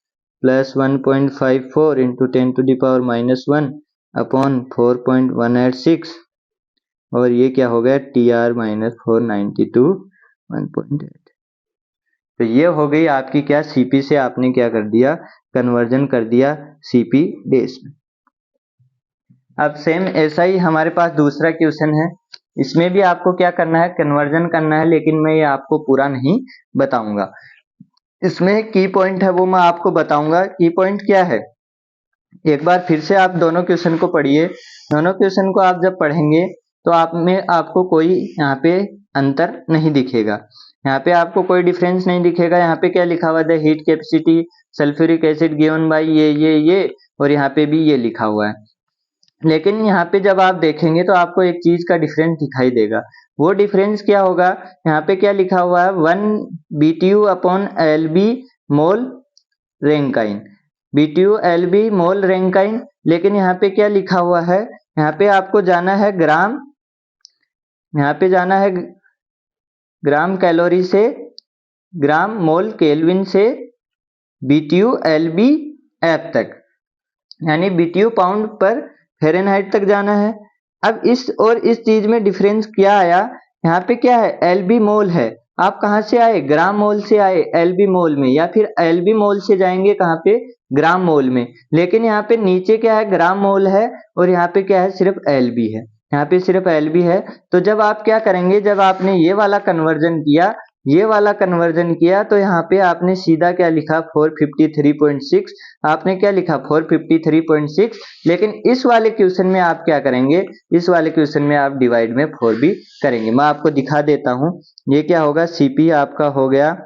प्लस 1.54 इंटू 10⁻⁻1 अपॉन 4.186, और ये क्या हो गया, टी आर माइनस 492 1.8। तो ये हो गई आपकी क्या, सीपी से आपने क्या कर दिया, कन्वर्जन कर दिया सीपी डैश में। अब सेम ऐसा ही हमारे पास दूसरा क्वेश्चन है, इसमें भी आपको क्या करना है, कन्वर्जन करना है, लेकिन मैं ये आपको पूरा नहीं बताऊंगा। इसमें की पॉइंट है वो मैं आपको बताऊंगा। की पॉइंट क्या है, एक बार फिर से आप दोनों क्वेश्चन को पढ़िए। दोनों क्वेश्चन को आप जब पढ़ेंगे तो आप में आपको कोई यहाँ पे अंतर नहीं दिखेगा, यहाँ पे आपको कोई डिफरेंस नहीं दिखेगा। यहाँ पे क्या लिखा हुआ है, the heat capacity sulphuric acid given by ये, और यहाँ पे भी ये लिखा हुआ है। लेकिन यहाँ पे जब आप देखेंगे तो आपको एक चीज का डिफरेंस दिखाई देगा। वो डिफरेंस क्या होगा, यहाँ पे क्या लिखा हुआ है, 1 BTU अपॉन LB मोल रैंकाइन, BTU LB मोल रैंकाइन। लेकिन यहाँ पे क्या लिखा हुआ है, यहाँ पे आपको जाना है ग्राम, यहाँ पे जाना है ग्राम कैलोरी से ग्राम मोल केल्विन से BTU LB F तक, यानी BTU पाउंड पर फ़ारेनहाइट तक जाना है। अब इस और इस चीज में डिफरेंस क्या आया, यहाँ पे क्या है, LB मोल है, आप कहाँ से आए, ग्राम मोल से आए LB मोल में, या फिर LB मोल से जाएंगे कहाँ पे, ग्राम मोल में। लेकिन यहाँ पे नीचे क्या है, ग्राम मोल है, और यहाँ पे क्या है, सिर्फ LB है, यहाँ पे सिर्फ LB है। तो जब आप क्या करेंगे, जब आपने ये वाला कन्वर्जन किया, ये वाला कन्वर्जन किया, तो यहाँ पे आपने सीधा क्या लिखा, 453.6, आपने क्या लिखा 453.6। लेकिन इस वाले क्वेश्चन में आप क्या करेंगे, इस वाले क्वेश्चन में आप डिवाइड में 4 भी करेंगे। मैं आपको दिखा देता हूं, ये क्या होगा, सीपी आपका हो गया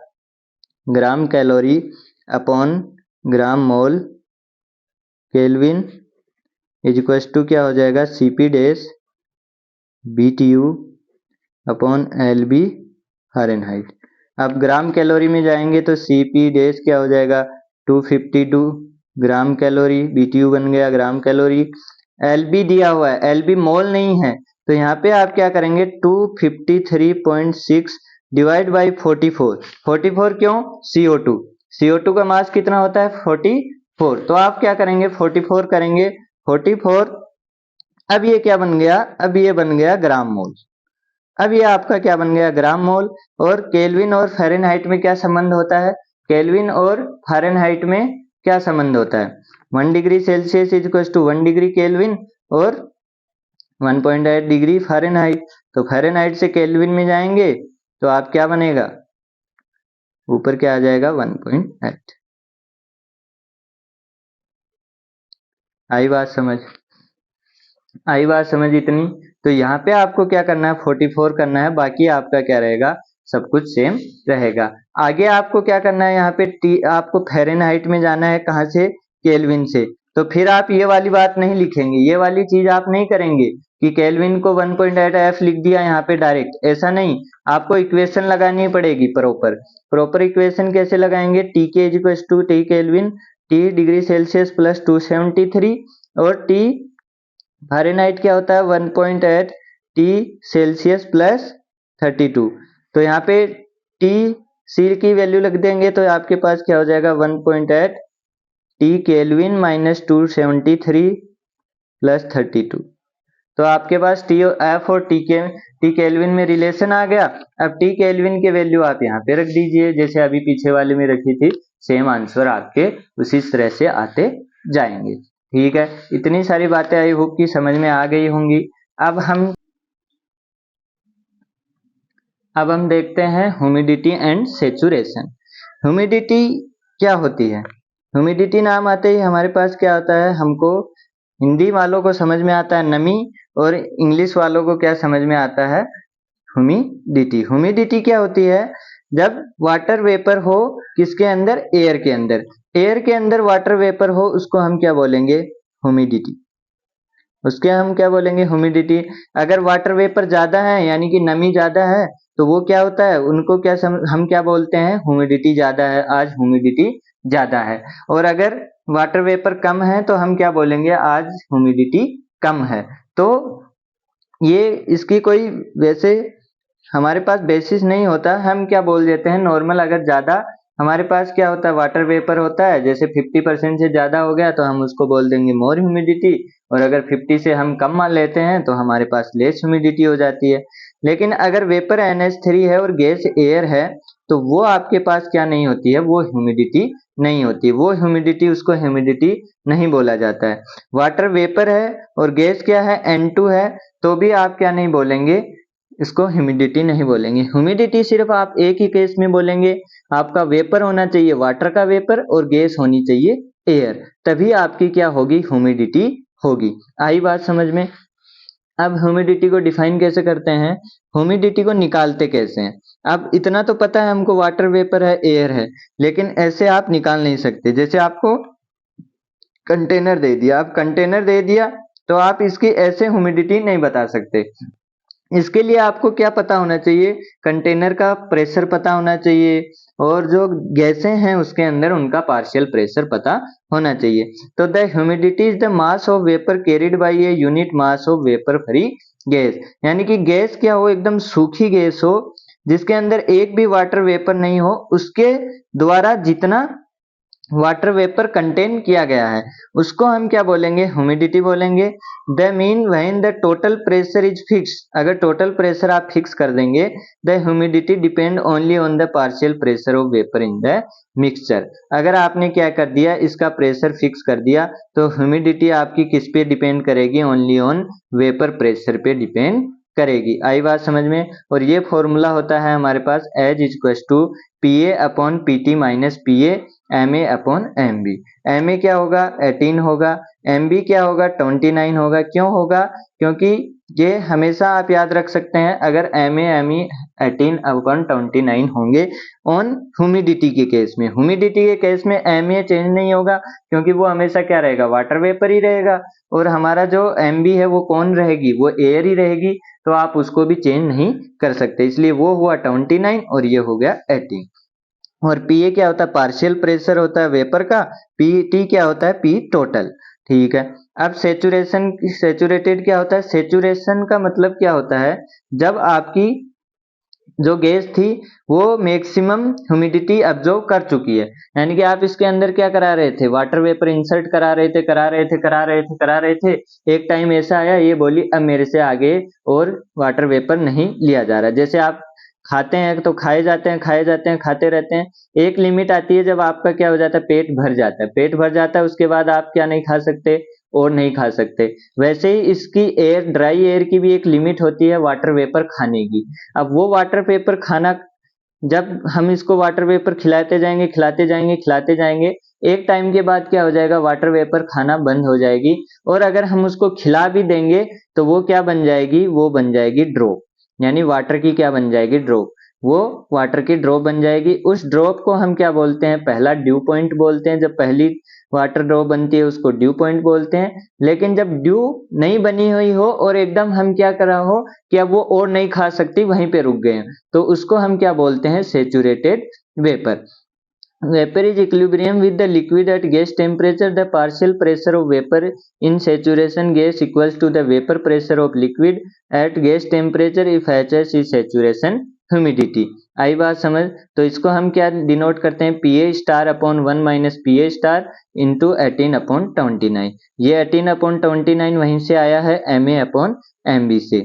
gram calorie upon gram mole Kelvin is equal to क्या हो जाएगा, CP dash BTU upon LB Fahrenheit. अब ग्राम कैलोरी में जाएंगे तो सीपी डैश क्या हो जाएगा, 252 ग्राम कैलोरी, BTU बन गया ग्राम कैलोरी। LB दिया हुआ है, LB मोल नहीं है, तो यहाँ पे आप क्या करेंगे, 253.6 डिवाइड बाई 44। 44 क्यों, CO2 का मास कितना होता है, 44, तो आप क्या करेंगे, 44 करेंगे, 44। अब ये क्या बन गया, अब ये बन गया ग्राम मोल। अब ये आपका क्या बन गया, ग्राम मोल। और केल्विन और फ़ारेनहाइट में क्या संबंध होता है, केल्विन और फ़ारेनहाइट में क्या संबंध होता है, 1 degree Celsius is equal to 1 degree Kelvin और 1.8 डिग्री फ़ारेनहाइट। तो फ़ारेनहाइट से केल्विन में जाएंगे तो आप क्या बनेगा, ऊपर क्या आ जाएगा, 1.8। आई बात समझ इतनी। तो यहाँ पे आपको क्या करना है, 44 करना है, बाकी आपका क्या रहेगा, सब कुछ सेम रहेगा। आगे आपको क्या करना है, यहाँ पे आपको फ़ारेनहाइट में जाना है, कहाँ से, केल्विन से। तो फिर आप ये वाली बात नहीं लिखेंगे, ये वाली चीज आप नहीं करेंगे कि केल्विन को 1.8 F लिख दिया यहाँ पे डायरेक्ट, ऐसा नहीं। आपको इक्वेशन लगानी पड़ेगी प्रॉपर इक्वेशन कैसे लगाएंगे, T K equal to T Kelvin T degree Celsius plus 273, और T फ़ारेनहाइट क्या होता है, 1.8 T सेल्सियस प्लस 32। तो यहाँ पे T C की वैल्यू लिख देंगे तो आपके पास क्या हो जाएगा, 1.8 T केल्विन माइनस 273 प्लस 32। तो आपके पास F और T केल्विन में रिलेशन आ गया। अब T केल्विन के वैल्यू आप यहाँ पे रख दीजिए, जैसे अभी पीछे वाले में रखी थी, सेम आंसर आपके उसी तरह से आते जाएंगे। ठीक है, इतनी सारी बातें आई होप कि समझ में आ गई होंगी। अब हम अब हम देखते हैं ह्यूमिडिटी एंड सेचुरेशन। ह्यूमिडिटी क्या होती है? ह्यूमिडिटी नाम आते ही हमारे पास क्या होता है, हमको हिंदी वालों को समझ में आता है नमी, और इंग्लिश वालों को क्या समझ में आता है, ह्यूमिडिटी। ह्यूमिडिटी क्या होती है? जब वाटर वेपर हो किसके अंदर, एयर के अंदर, एयर के अंदर वाटर वेपर हो, उसको हम क्या बोलेंगे, ह्यूमिडिटी। उसके हम क्या बोलेंगे, ह्यूमिडिटी। अगर वाटर वेपर ज्यादा है यानी कि नमी ज्यादा है तो वो क्या होता है, उनको क्या हम क्या बोलते हैं, ह्यूमिडिटी ज्यादा है, आज ह्यूमिडिटी ज्यादा है। और अगर वाटर वेपर कम है तो हम क्या बोलेंगे, आज ह्यूमिडिटी कम है। तो ये इसकी कोई वैसे हमारे पास बेसिस नहीं होता, हम क्या बोल देते हैं नॉर्मल। अगर ज्यादा हमारे पास क्या होता है, वाटर वेपर होता है, जैसे 50% से ज्यादा हो गया तो हम उसको बोल देंगे मोर ह्यूमिडिटी, और अगर 50 से हम कम मान लेते हैं तो हमारे पास लेस ह्यूमिडिटी हो जाती है। लेकिन अगर वेपर NH3 है और गैस एयर है तो वो आपके पास क्या नहीं होती है, वो ह्यूमिडिटी नहीं होती, वो ह्यूमिडिटी, उसको ह्यूमिडिटी नहीं बोला जाता है। वाटर वेपर है और गैस क्या है, N2 है, तो भी आप क्या नहीं बोलेंगे, इसको ह्यूमिडिटी नहीं बोलेंगे। ह्यूमिडिटी सिर्फ आप एक ही केस में बोलेंगे, आपका वेपर होना चाहिए वाटर का वेपर और गैस होनी चाहिए एयर, तभी आपकी क्या होगी, ह्यूमिडिटी होगी। आई बात समझ में? अब ह्यूमिडिटी को डिफाइन कैसे करते हैं, ह्यूमिडिटी को निकालते कैसे हैं। अब इतना तो पता है हमको, वाटर वेपर है, एयर है, लेकिन ऐसे आप निकाल नहीं सकते। जैसे आपको कंटेनर दे दिया, आप कंटेनर दे दिया तो आप इसकी ऐसे ह्यूमिडिटी नहीं बता सकते। इसके लिए आपको क्या पता होना चाहिए, कंटेनर का प्रेशर पता होना चाहिए, और जो गैसें हैं उसके अंदर उनका पार्शियल प्रेशर पता होना चाहिए। तो the humidity is the mass of vapour carried by a unit mass of vapour free gas. यानी कि गैस क्या हो, एकदम सूखी गैस हो जिसके अंदर एक भी वाटर वेपर नहीं हो, उसके द्वारा जितना वाटर वेपर कंटेन किया गया है उसको हम क्या बोलेंगे, ह्यूमिडिटी बोलेंगे। The mean when the total pressure is fix, अगर टोटल प्रेशर आप फिक्स कर देंगे, the humidity depend only on the partial pressure of vapour in the mixture. अगर आपने क्या कर दिया, इसका प्रेशर फिक्स कर दिया, तो ह्यूमिडिटी आपकी किस पे डिपेंड करेगी, ओनली ऑन वेपर प्रेशर पे डिपेंड करेगी। आई बात समझ में? और ये फॉर्मूला होता है हमारे पास H equal to PA upon PT minus PA MA upon MB। MA क्या होगा, 18 होगा, MB क्या होगा, 29 होगा। क्यों होगा, क्योंकि ये हमेशा आप याद रख सकते हैं, अगर MA ME 18 अपॉन 29 होंगे ऑन ह्यूमिडिटी के केस में। ह्यूमिडिटी के केस में MA चेंज नहीं होगा क्योंकि वो हमेशा क्या रहेगा, वाटर वेपर ही रहेगा, और हमारा जो MB है वो कौन रहेगी, वो एयर ही रहेगी, तो आप उसको भी चेंज नहीं कर सकते। इसलिए वो हुआ 29 और ये हो गया 18। और PA क्या होता है, पार्शियल प्रेशर होता है वेपर का, PT क्या होता है, P टोटल। ठीक है। अब सेचुरेशन, सेचुरेटेड क्या होता है, सेचुरेशन का मतलब क्या होता है, जब आपकी जो गैस थी वो मैक्सिमम ह्यूमिडिटी अब्जॉर्ब कर चुकी है, यानी कि आप इसके अंदर क्या करा रहे थे, वाटर वेपर इंसर्ट करा रहे थे, करा रहे थे। एक टाइम ऐसा आया, ये बोली अब मेरे से आगे और वाटर वेपर नहीं लिया जा रहा। जैसे आप खाते हैं तो खाए जाते हैं, खाते रहते हैं, एक लिमिट आती है जब आपका क्या हो जाता है, पेट भर जाता है, पेट भर जाता है, उसके बाद आप क्या नहीं खा सकते, और नहीं खा सकते। वैसे ही इसकी एयर, ड्राई एयर की भी एक लिमिट होती है वाटर वेपर खाने की। अब वो वाटर वेपर खाना, जब हम इसको वाटर वेपर खिलाते जाएंगे, एक टाइम के बाद क्या हो जाएगा, वाटर वेपर खाना बंद हो जाएगी, और अगर हम उसको खिला भी देंगे तो वो क्या बन जाएगी, वो बन जाएगी ड्रॉप, यानी वाटर की क्या बन जाएगी, ड्रॉप। वो वाटर की ड्रॉप बन जाएगी। उस ड्रॉप को हम क्या बोलते हैं, पहला ड्यू पॉइंट बोलते हैं। जब पहली वाटर ड्रॉप बनती है उसको ड्यू पॉइंट बोलते हैं। लेकिन जब ड्यू नहीं बनी हुई हो और एकदम हम क्या करा हो कि अब वो और नहीं खा सकती, वहीं पे रुक गए हैं, तो उसको हम क्या बोलते हैं, saturated vapour. Vapor is equilibrium with the liquid at gas temperature. The partial pressure of vapor in saturation gas equals to the vapor pressure of liquid at gas temperature if HS is saturation humidity। आई बात समझ? तो इसको हम क्या denote करते हैं, PA star upon 1 minus PA star into 18 upon 29। ये 18 upon 29 वहीं से आया है MA अपॉन MB से।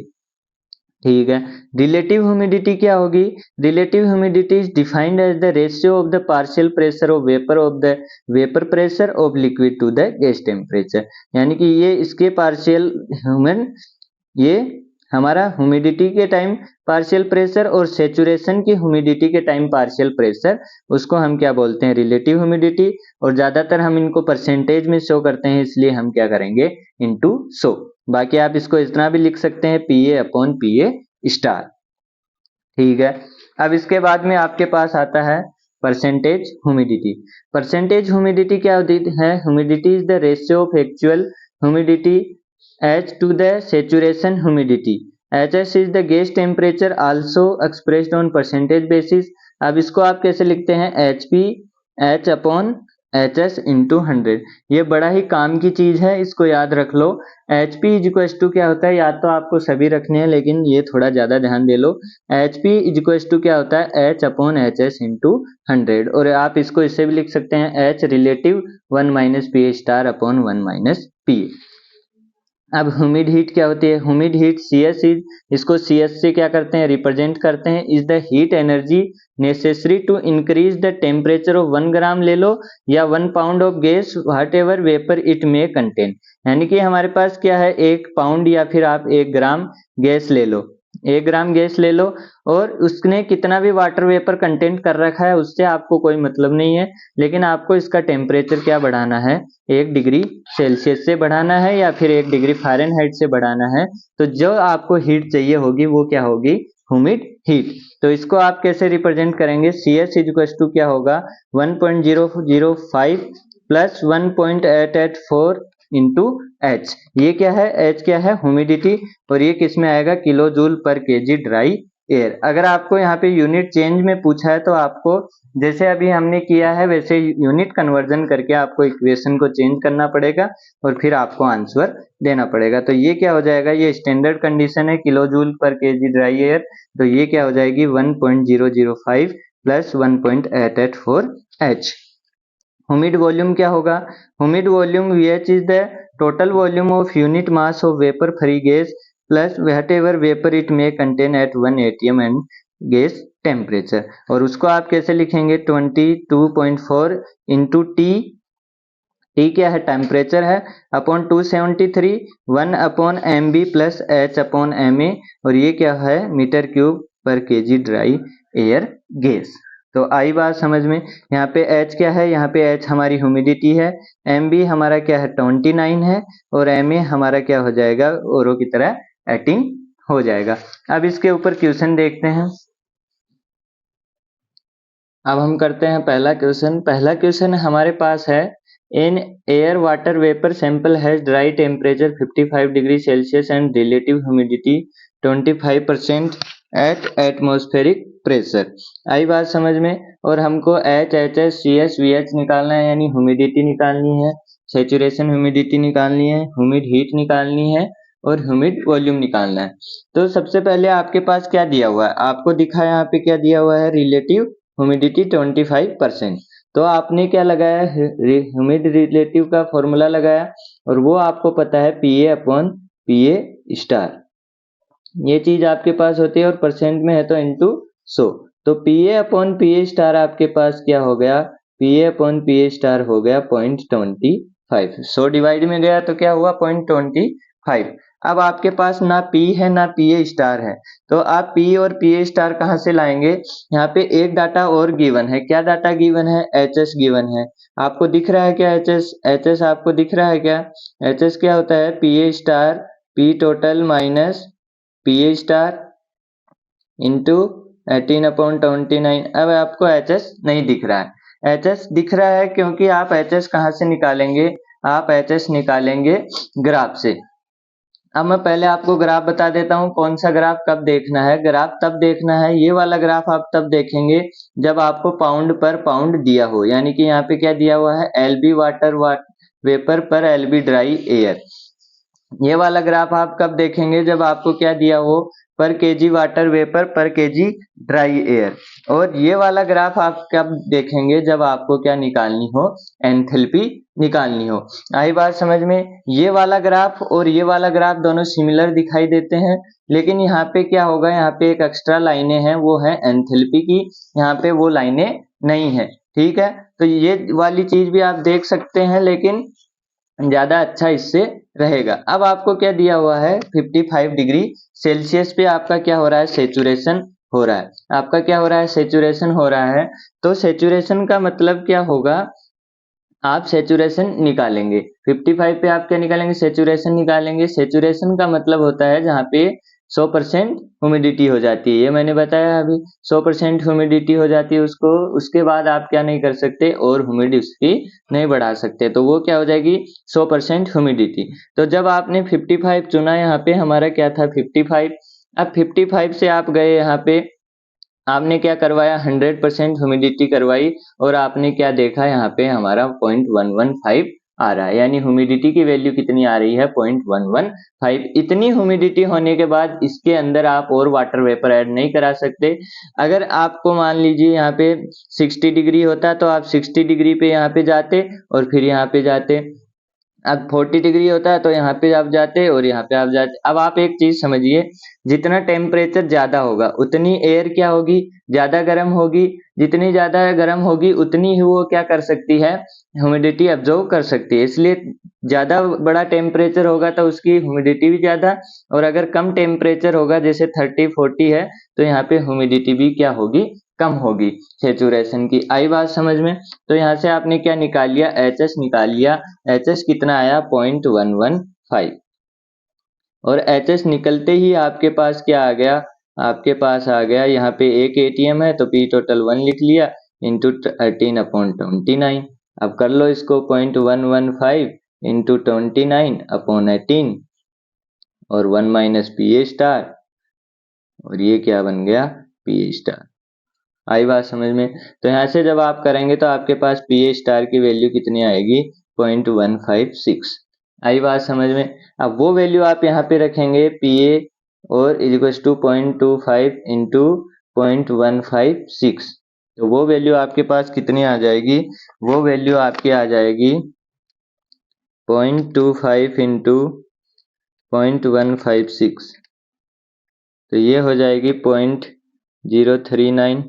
ठीक है। रिलेटिव ह्यूमिडिटी क्या होगी, relative humidity is defined as the ratio of the partial pressure of the vapour pressure of liquid to the gas temperature. यानी कि ये इसके पार्शियल ह्यूमन, ये हमारा ह्यूमिडिटी के टाइम पार्शियल प्रेशर और सेचुरेशन की ह्यूमिडिटी के टाइम पार्शियल प्रेशर, उसको हम क्या बोलते हैं, रिलेटिव ह्यूमिडिटी। और ज्यादातर हम इनको परसेंटेज में शो करते हैं, इसलिए हम क्या करेंगे, इनटू 100। बाकी आप इसको इतना भी लिख सकते हैं, PA अपॉन PA स्टार। ठीक है, अब इसके बाद में आपके पास आता है परसेंटेज ह्यूमिडिटी। परसेंटेज ह्यूमिडिटी क्या होती है, humidity is the ratio of actual humidity H to the saturation humidity. HS is the gas temperature also expressed on percentage basis. अब इसको आप कैसे लिखते हैं, HP H upon HS into 100। ये बड़ा ही काम की चीज है, इसको याद रख लो। HP इज इक्वल टू क्या होता है, या तो आपको सभी रखने हैं लेकिन ये थोड़ा ज्यादा ध्यान दे लो। HP इज इक्वल टू क्या होता है, H अपॉन HS इंटू 100। और आप इसको इससे भी लिख सकते हैं, H relative 1 minus PA star upon 1 minus PA। अब ह्यूमिड हीट क्या होती है, ह्यूमिड हीट CS इज, इसको CS से क्या करते हैं, रिप्रेजेंट करते हैं, is the heat energy necessary to increase the temperature of 1 gram ले लो या 1 pound of gas whatever vapour it may contain. यानी कि हमारे पास क्या है, 1 पाउंड या फिर आप 1 ग्राम गैस ले लो, 1 ग्राम गैस ले लो, और उसने कितना भी वाटर वेपर कंटेंट कर रखा है उससे आपको कोई मतलब नहीं है, लेकिन आपको इसका टेम्परेचर क्या बढ़ाना है, 1 डिग्री सेल्सियस से बढ़ाना है या फिर 1 डिग्री फ़ारेनहाइट से बढ़ाना है। तो जो आपको हीट चाहिए होगी वो क्या होगी, ह्यूमिड हीट। तो इसको आप कैसे रिप्रेजेंट करेंगे, CS इक्वल टू क्या होगा, 1.005 प्लस 1.884 इंटू H। ये क्या है, H क्या है, ह्यूमिडिटी, और ये किस में आएगा, किलो जूल पर केजी ड्राई एयर। अगर आपको यहाँ पे यूनिट चेंज में पूछा है तो आपको जैसे अभी हमने किया है वैसे यूनिट कन्वर्जन करके आपको इक्वेशन को चेंज करना पड़ेगा और फिर आपको आंसर देना पड़ेगा। तो ये क्या हो जाएगा, ये स्टैंडर्ड कंडीशन है किलो जूल पर केजी ड्राई एयर, तो ये क्या हो जाएगी 1.005 प्लस 1.884 H। ह्यूमिड वॉल्यूम क्या होगा, humid volume VH is the total volume of unit mass of vapour free gas plus whatever vapour it may contain at 1 atm and gas temperature. और उसको आप कैसे लिखेंगे, 22.4 इंटू टी क्या है, temperature है, upon 273, 1 upon MB plus H upon MA, और ये क्या है, मीटर क्यूब पर केजी ड्राई एयर गैस। तो आई बात समझ में। यहाँ पे H क्या है, यहाँ पे H हमारी ह्यूमिडिटी है, MB हमारा क्या है 29 है, और MA हमारा क्या हो जाएगा, ओरो की तरह 18 हो जाएगा। अब इसके ऊपर क्वेश्चन देखते हैं। अब हम करते हैं पहला क्वेश्चन। पहला क्वेश्चन हमारे पास है, in air water vapour sample has dry temperature 55 degree Celsius and relative humidity 25% at atmospheric pressure. आई बात समझ में। और हमको H, HS, CS, VH निकालना है, यानी ह्यूमिडिटी निकालनी है, सेचुरेशन ह्यूमिडिटी निकालनी है, ह्यूमिड हीट निकालनी है और ह्यूमिड वॉल्यूम निकालना है। तो सबसे पहले आपके पास क्या दिया हुआ है, आपको दिखा यहाँ पे क्या दिया हुआ है, रिलेटिव ह्यूमिडिटी 25%। तो आपने क्या लगाया, ह्यूमिड रिलेटिव का फॉर्मूला लगाया, और वो आपको पता है PA अपॉन PA स्टार, ये चीज आपके पास होती है, और परसेंट में है तो इंटू 100। तो PA अपॉन PA स्टार आपके पास क्या हो गया, PA अपॉन PA स्टार हो गया 0.25। 100 डिवाइड में गया तो क्या हुआ 0.25। अब आपके पास ना P है ना PA स्टार है, तो आप P और PA स्टार कहाँ से लाएंगे, यहाँ पे एक डाटा और गिवन है। क्या डाटा गिवन है, HS गिवन है। आपको दिख रहा है क्या HS आपको दिख रहा है क्या, HS क्या होता है, PA star P total minus PA star into 18/29। अब आपको HS नहीं दिख रहा है, HS दिख रहा है क्योंकि आप HS कहाँ से निकालेंगे, आप HS निकालेंगे ग्राफ से। अब मैं पहले आपको ग्राफ बता देता हूँ, कौन सा ग्राफ कब देखना है। ग्राफ तब देखना है, ये वाला ग्राफ आप तब देखेंगे जब आपको पाउंड पर पाउंड दिया हो, यानी कि यहाँ पे क्या दिया हुआ है, LB वाटर वेपर पर LB ड्राई एयर। ये वाला ग्राफ आप कब देखेंगे, जब आपको क्या दिया हो, पर केजी वाटर वेपर पर केजी ड्राई एयर। और ये वाला ग्राफ आप कब देखेंगे, जब आपको क्या निकालनी हो, एंथैल्पी निकालनी हो। आई बात समझ में। ये वाला ग्राफ और ये वाला ग्राफ दोनों सिमिलर दिखाई देते हैं, लेकिन यहाँ पे क्या होगा, यहाँ पे एक एक्स्ट्रा लाइनें हैं, वो है एंथैल्पी की, यहाँ पे वो लाइनें नहीं है। ठीक है, तो ये वाली चीज भी आप देख सकते हैं, लेकिन ज्यादा अच्छा इससे रहेगा। अब आपको क्या दिया हुआ है, 55 डिग्री सेल्सियस पे आपका क्या हो रहा है, सेचुरेशन हो रहा है। आपका क्या हो रहा है, सेचुरेशन हो रहा है। तो सेचुरेशन का मतलब क्या होगा, आप सेचुरेशन निकालेंगे 55 पे, आप क्या निकालेंगे, सेचुरेशन निकालेंगे। सेचुरेशन का मतलब होता है जहाँ पे 100% ह्यूमिडिटी हो जाती है, ये मैंने बताया अभी। 100% ह्यूमिडिटी हो जाती है उसको, उसके बाद आप क्या नहीं कर सकते, और ह्यूमिडिटी उसकी नहीं बढ़ा सकते, तो वो क्या हो जाएगी, 100% ह्यूमिडिटी। तो जब आपने 55 चुना, यहाँ पे हमारा क्या था 55। अब 55 से आप गए यहाँ पे, आपने क्या करवाया, 100% ह्यूमिडिटी करवाई, और आपने क्या देखा, यहाँ पे हमारा 0.115 आ रहा है, यानी ह्यूमिडिटी की वैल्यू कितनी आ रही है, 0.115। इतनी ह्यूमिडिटी होने के बाद इसके अंदर आप और वाटर वेपर ऐड नहीं करा सकते। अगर आपको मान लीजिए यहाँ पे 60 डिग्री होता तो आप 60 डिग्री पे यहाँ पे जाते और फिर यहाँ पे जाते। अब 40 डिग्री होता है तो यहाँ पे आप जाते और यहाँ पे आप जाते। अब आप एक चीज समझिए, जितना टेम्परेचर ज्यादा होगा उतनी एयर क्या होगी, ज्यादा गर्म होगी। जितनी ज्यादा गर्म होगी उतनी ही वो क्या कर सकती है, ह्यूमिडिटी अब्जॉर्ब कर सकती है। इसलिए ज्यादा बड़ा टेम्परेचर होगा तो उसकी ह्यूमिडिटी भी ज्यादा, और अगर कम टेम्परेचर होगा जैसे 30-40 है तो यहाँ पे ह्यूमिडिटी भी क्या होगी, कम होगी सेचुरेशन की। आई बात समझ में। तो यहाँ से आपने क्या निकाल लिया, एच निकाल लिया। एच कितना आया, 0.115। और एच निकलते ही आपके पास क्या आ गया, आपके पास आ गया यहाँ पे एक एटीएम है तो पी टोटल 1 लिख लिया, इंटू 13/29। अब कर लो इसको, 0.115 इंटू 29/18, और 1 माइनस पी ए स्टार, और ये क्या बन गया, पी ए स्टार। आई बात समझ में। तो यहाँ से जब आप करेंगे तो आपके पास पी ए स्टार की वैल्यू कितनी आएगी, 0.156। आई बात समझ में। अब वो वैल्यू आप यहाँ पे रखेंगे पी ए, और इक्वल टू 0.25 इंटू 0.156। तो वो वैल्यू आपके पास कितनी आ जाएगी, वो वैल्यू आपकी आ जाएगी 0.25 इंटू 0.156। तो ये हो जाएगी 0.039।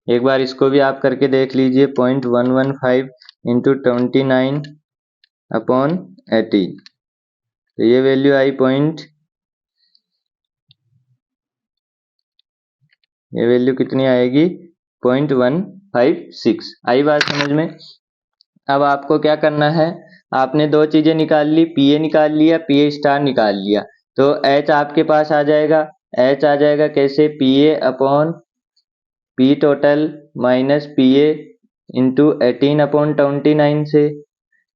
एक बार इसको भी आप करके देख लीजिए, 0.115 इंटू 29/80। तो ये वैल्यू आई ये वैल्यू कितनी आएगी, 0.156। आई बात समझ में। अब आपको क्या करना है, आपने दो चीजें निकाल ली, पी ए निकाल लिया, पी ए स्टार निकाल लिया। तो एच आपके पास आ जाएगा, एच आ जाएगा कैसे, P A upon P total minus P A into 18/29 से।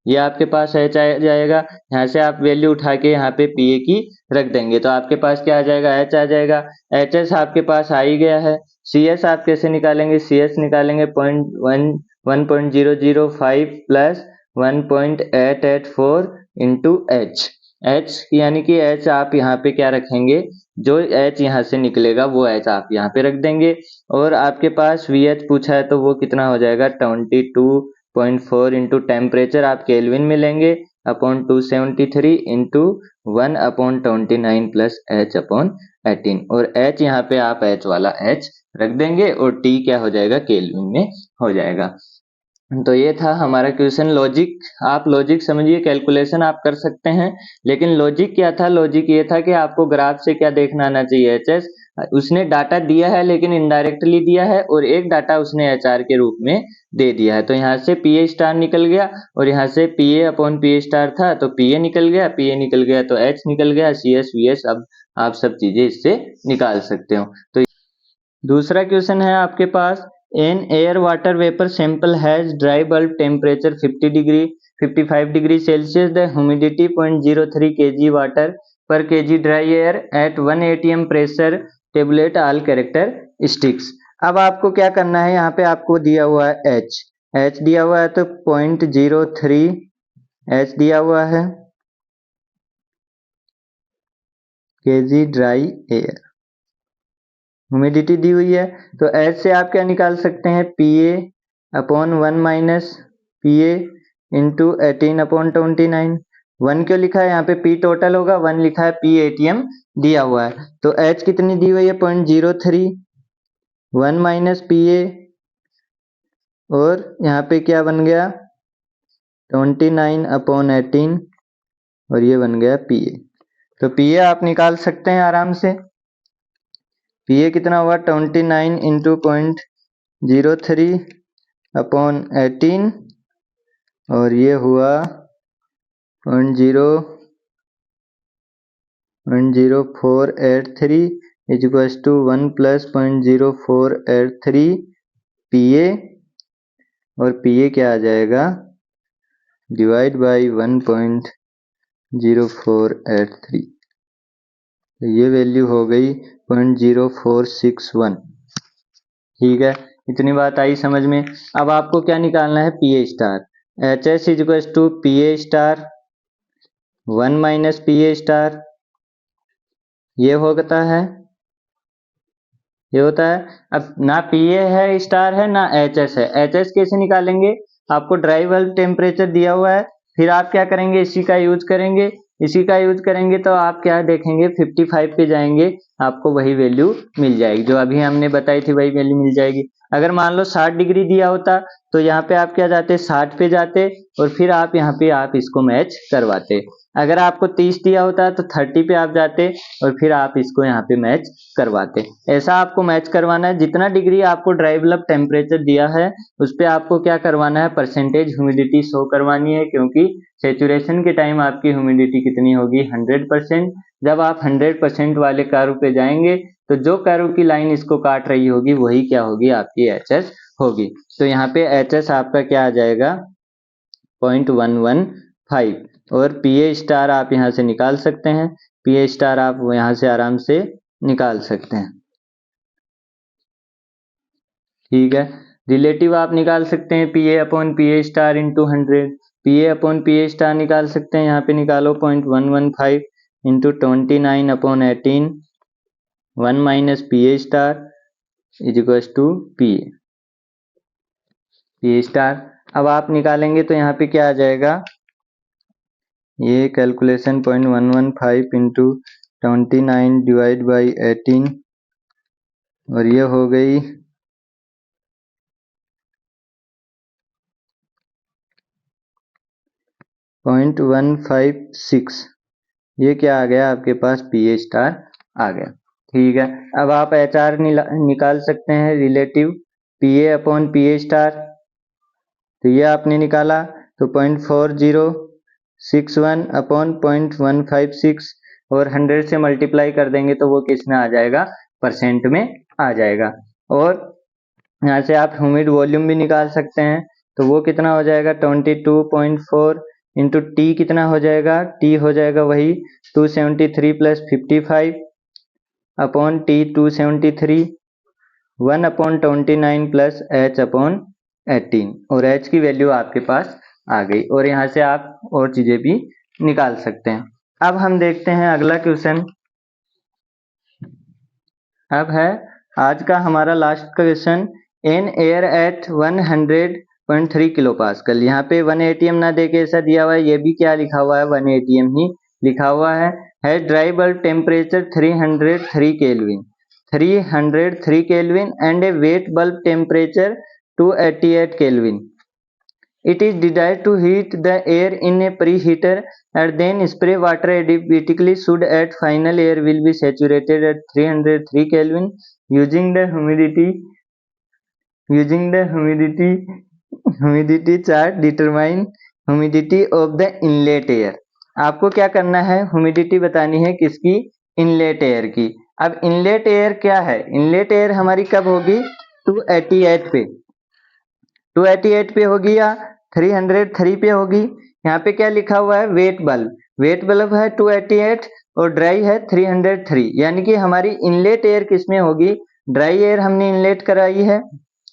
ये आपके पास एच आ जाएगा। यहाँ से आप वैल्यू उठा के यहाँ पे पी ए की रख देंगे तो आपके पास क्या आ जाएगा, एच आ जाएगा। एच एस आपके पास आ ही गया है। सी एस आप कैसे निकालेंगे, सी एस निकालेंगे 1.005 प्लस 1.884 इंटू एच। एच यानी कि एच आप यहाँ पे क्या रखेंगे, जो एच यहाँ से निकलेगा वो एच आप यहाँ पे रख देंगे। और आपके पास वी एच पूछा है तो वो कितना हो जाएगा, 22.4 इंटू टेम्परेचर आप केल्विन में लेंगे अपॉन 273 इंटू 1/29 प्लस H/18। और H यहाँ पे आप H वाला H रख देंगे और T क्या हो जाएगा, केल्विन में हो जाएगा। तो ये था हमारा क्वेश्चन। लॉजिक, आप लॉजिक समझिए, कैलकुलेशन आप कर सकते हैं, लेकिन लॉजिक क्या था, लॉजिक ये था कि आपको ग्राफ से क्या देखना आना चाहिए, एच। उसने डाटा दिया है लेकिन इनडायरेक्टली दिया है, और एक डाटा उसने एच आर के रूप में दे दिया है। तो यहाँ से पी ए स्टार निकल गया, और यहाँ से P A upon P A star था तो पी ए निकल गया, पी ए निकल गया तो एच निकल गया, सी एस वी एस। अब आप सब चीजें इससे निकाल सकते हो। तो दूसरा क्वेश्चन है आपके पास, an air water vapour sample has dry bulb temperature 55 degree Celsius, the humidity 0.03 kg water per kg dry air at 1 atm pressure, tabulate all characteristics. अब आपको क्या करना है, यहाँ पे आपको दिया हुआ है एच, एच दिया हुआ है तो 0.03 एच दिया हुआ है kg ड्राई एयर, ह्यूमिडिटी दी हुई है। तो एच से आप क्या निकाल सकते हैं, P A upon 1 minus P A into 18/29। 1 क्यों लिखा है, यहाँ पे पी टोटल होगा, 1 लिखा है, पी एटीएम दिया हुआ है। तो एच कितनी दी हुई है, 0.03, 1 माइनस पी ए, और यहाँ पे क्या बन गया 29/18, और ये बन गया पी ए। तो पी ए आप निकाल सकते हैं आराम से। पीए कितना हुआ 29 इंटू 0.03 अपॉन 18 और ये हुआ 0.0483 इज इक्वल्स टू 1 प्लस 0.0483 पीए और पीए क्या आ जाएगा डिवाइड बाई 1.0483 तो ये वैल्यू हो गई 0.0461। ठीक है, इतनी बात आई समझ में। अब आपको क्या निकालना है PA star. H S is equal to PA star 1 minus PA star, ये होता है, ये होता है। अब ना पीए है स्टार है ना एच एस है, एच एस कैसे निकालेंगे, आपको ड्राई बल्ब टेम्परेचर दिया हुआ है, फिर आप क्या करेंगे इसी का यूज करेंगे, इसी का यूज करेंगे तो आप क्या देखेंगे 55 पे जाएंगे, आपको वही वैल्यू मिल जाएगी जो अभी हमने बताई थी, वही वैल्यू मिल जाएगी। अगर मान लो 60 डिग्री दिया होता तो यहाँ पे आप क्या जाते 60 पे जाते और फिर आप यहाँ पे आप इसको मैच करवाते। अगर आपको 30 दिया होता तो 30 पे आप जाते और फिर आप इसको यहाँ पे मैच करवाते। ऐसा आपको मैच करवाना है, जितना डिग्री आपको ड्राई बल्ब टेम्परेचर दिया है उस पे आपको क्या करवाना है परसेंटेज ह्यूमिडिटी शो करवानी है, क्योंकि सेचुरेशन के टाइम आपकी ह्यूमिडिटी कितनी होगी 100%। जब आप 100% वाले कर्व पे जाएंगे तो जो कर्व की लाइन इसको काट रही होगी वही क्या होगी आपकी एच एस होगी। तो यहाँ पे एच एस आपका क्या आ जाएगा 0.115 और पीए स्टार आप यहाँ से निकाल सकते हैं, पीए स्टार आप यहाँ से आराम से निकाल सकते हैं। ठीक है, रिलेटिव आप निकाल सकते हैं PA upon PA star into 100, PA upon PA star निकाल सकते हैं, यहाँ पे निकालो 0.115 into 29 upon 18 1 minus PA star is equal to PA PA star. अब आप निकालेंगे तो यहाँ पे क्या आ जाएगा, ये कैलकुलेशन 0.115 इंटू 29 डिवाइड बाई 18 और ये हो गई 0.156, ये क्या आ गया आपके पास पीए स्टार आ गया। ठीक है, अब आप एच आर निकाल सकते हैं रिलेटिव पीए अपॉन पीए स्टार, तो ये आपने निकाला तो 0.4061 अपॉन 0.156 और 100 से मल्टीप्लाई कर देंगे तो वो किस में आ जाएगा परसेंट में आ जाएगा। और यहाँ से आप ह्यूमिड वॉल्यूम भी निकाल सकते हैं, तो वो कितना हो जाएगा 22.4 इंटू टी कितना हो जाएगा, टी हो जाएगा वही 273 plus 55 upon T 273 1 upon 29 plus H upon 18 और एच की वैल्यू आपके पास आ गई। और यहाँ से आप और चीजें भी निकाल सकते हैं। अब हम देखते हैं अगला क्वेश्चन, अब है आज का हमारा last question, an air at 100.3 kilo pascal. यहाँ पे 1 atm ना देके ऐसा दिया हुआ है, ये भी क्या लिखा हुआ है 1 atm ही लिखा हुआ है dry bulb temperature 303 kelvin 303 kelvin and A wet bulb temperature 288 kelvin. It is desired to heat the air in a preheater and then spray water automatically so that final air will be saturated at 303 Kelvin using the humidity chart determine humidity of the inlet air। आपको क्या करना है humidity बतानी है किसकी, inlet air की। अब inlet air क्या है, इनलेट एयर हमारी कब होगी 288 पे, 288 पे होगी या 303 पे होगी। यहाँ पे क्या लिखा हुआ है वेट बल्ब, वेट बल्ब है 288 और ड्राई है 303, यानी कि हमारी इनलेट एयर किसमें होगी, ड्राई एयर हमने इनलेट कराई है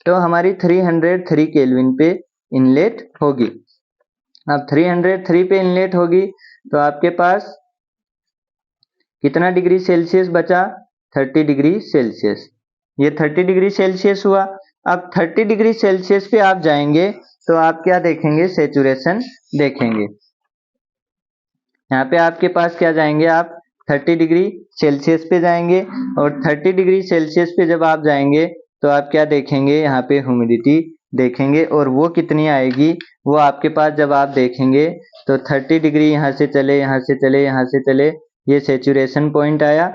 तो हमारी 303 केल्विन पे इनलेट होगी। अब 303 पे इनलेट होगी तो आपके पास कितना डिग्री सेल्सियस बचा 30 डिग्री सेल्सियस, ये 30 डिग्री सेल्सियस हुआ। अब 30 डिग्री सेल्सियस पे आप जाएंगे तो आप क्या देखेंगे सेचुरेशन देखेंगे, यहाँ पे आपके पास क्या जाएंगे आप 30 डिग्री सेल्सियस पे जाएंगे और 30 डिग्री सेल्सियस पे जब आप जाएंगे तो आप क्या देखेंगे यहाँ पे ह्यूमिडिटी देखेंगे और वो कितनी आएगी, वो आपके पास जब आप देखेंगे तो 30 डिग्री यहाँ से चले यहाँ से चले यहाँ से चले, ये सेचुरेशन पॉइंट आया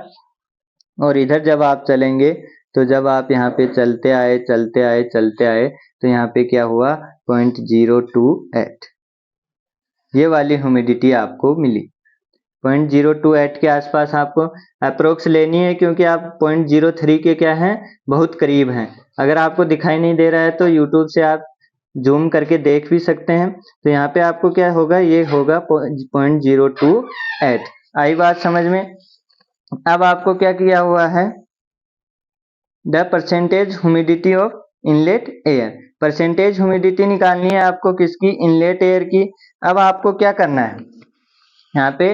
और इधर जब आप चलेंगे तो जब आप यहाँ पे चलते आए तो यहाँ पे क्या हुआ 0.028, ये वाली ह्यूमिडिटी आपको मिली। 0.028 के आसपास आपको अप्रोक्स लेनी है, क्योंकि आप 0.03 के क्या हैं, बहुत करीब हैं। अगर आपको दिखाई नहीं दे रहा है तो यूट्यूब से आप जूम करके देख भी सकते हैं। तो यहाँ पे आपको क्या होगा, ये होगा 0.028। आई बात समझ में। अब आपको क्या किया हुआ है, the percentage humidity of inlet air, percentage humidity निकालनी है आपको किसकी, इनलेट एयर की। अब आपको क्या करना है, यहाँ पे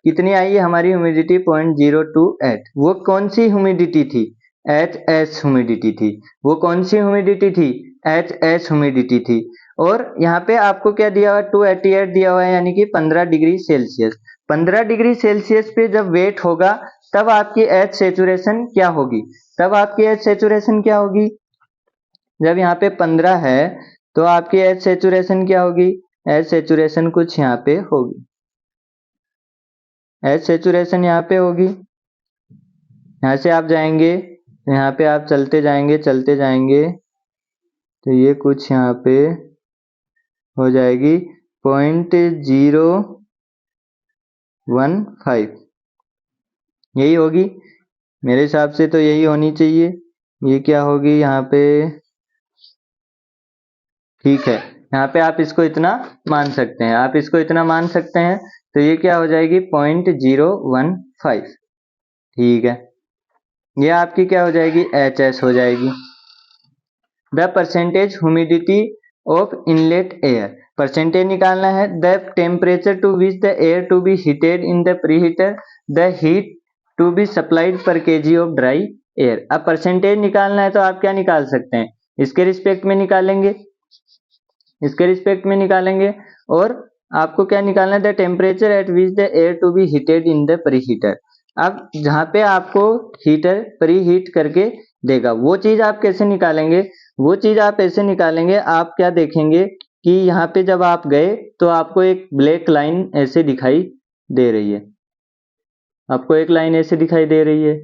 कितनी आई है हमारी ह्यूमिडिटी 0.028, वो कौन सी ह्यूमिडिटी थी, HS ह्यूमिडिटी थी। वो कौन सी ह्यूमिडिटी थी, HS ह्यूमिडिटी थी। और यहाँ पे आपको क्या दिया हुआ, 288 दिया हुआ है, यानी कि 15 डिग्री सेल्सियस। 15 डिग्री सेल्सियस पे जब वेट होगा तब आपकी H सेचुरेशन क्या होगी, तब आपकी H सेचुरेशन क्या होगी, जब यहाँ पे 15 है तो आपकी H सेचुरेशन क्या होगी, H सेचुरेशन कुछ यहाँ पे होगी, H सेचुरेशन यहाँ पे होगी। यहाँ से आप जाएंगे, यहाँ पे आप चलते जाएंगे तो ये कुछ यहाँ पे हो जाएगी 0.015, यही होगी मेरे हिसाब से, तो यही होनी चाहिए। ये क्या होगी यहाँ पे, ठीक है, यहाँ पे आप इसको इतना मान सकते हैं, आप इसको इतना मान सकते हैं। तो ये क्या हो जाएगी 0.015, ठीक है, ये आपकी क्या हो जाएगी, HS हो जाएगी। The percentage humidity of inlet air, percentage निकालना है। The temperature to which the air to be heated in the preheater, the heat to be supplied per kg of dry air. अब परसेंटेज निकालना है तो आप क्या निकाल सकते हैं, इसके रिस्पेक्ट में निकालेंगे, इसके रिस्पेक्ट में निकालेंगे। और आपको क्या निकालना है, the temperature at which the air to be heated in the preheater. अब जहाँ पे आपको हीटर प्री हीट करके देगा, वो चीज आप कैसे निकालेंगे, वो चीज आप ऐसे निकालेंगे, आप क्या देखेंगे कि यहाँ पे जब आप गए तो आपको एक ब्लैक लाइन ऐसे दिखाई दे रही है, आपको एक लाइन ऐसे दिखाई दे रही है,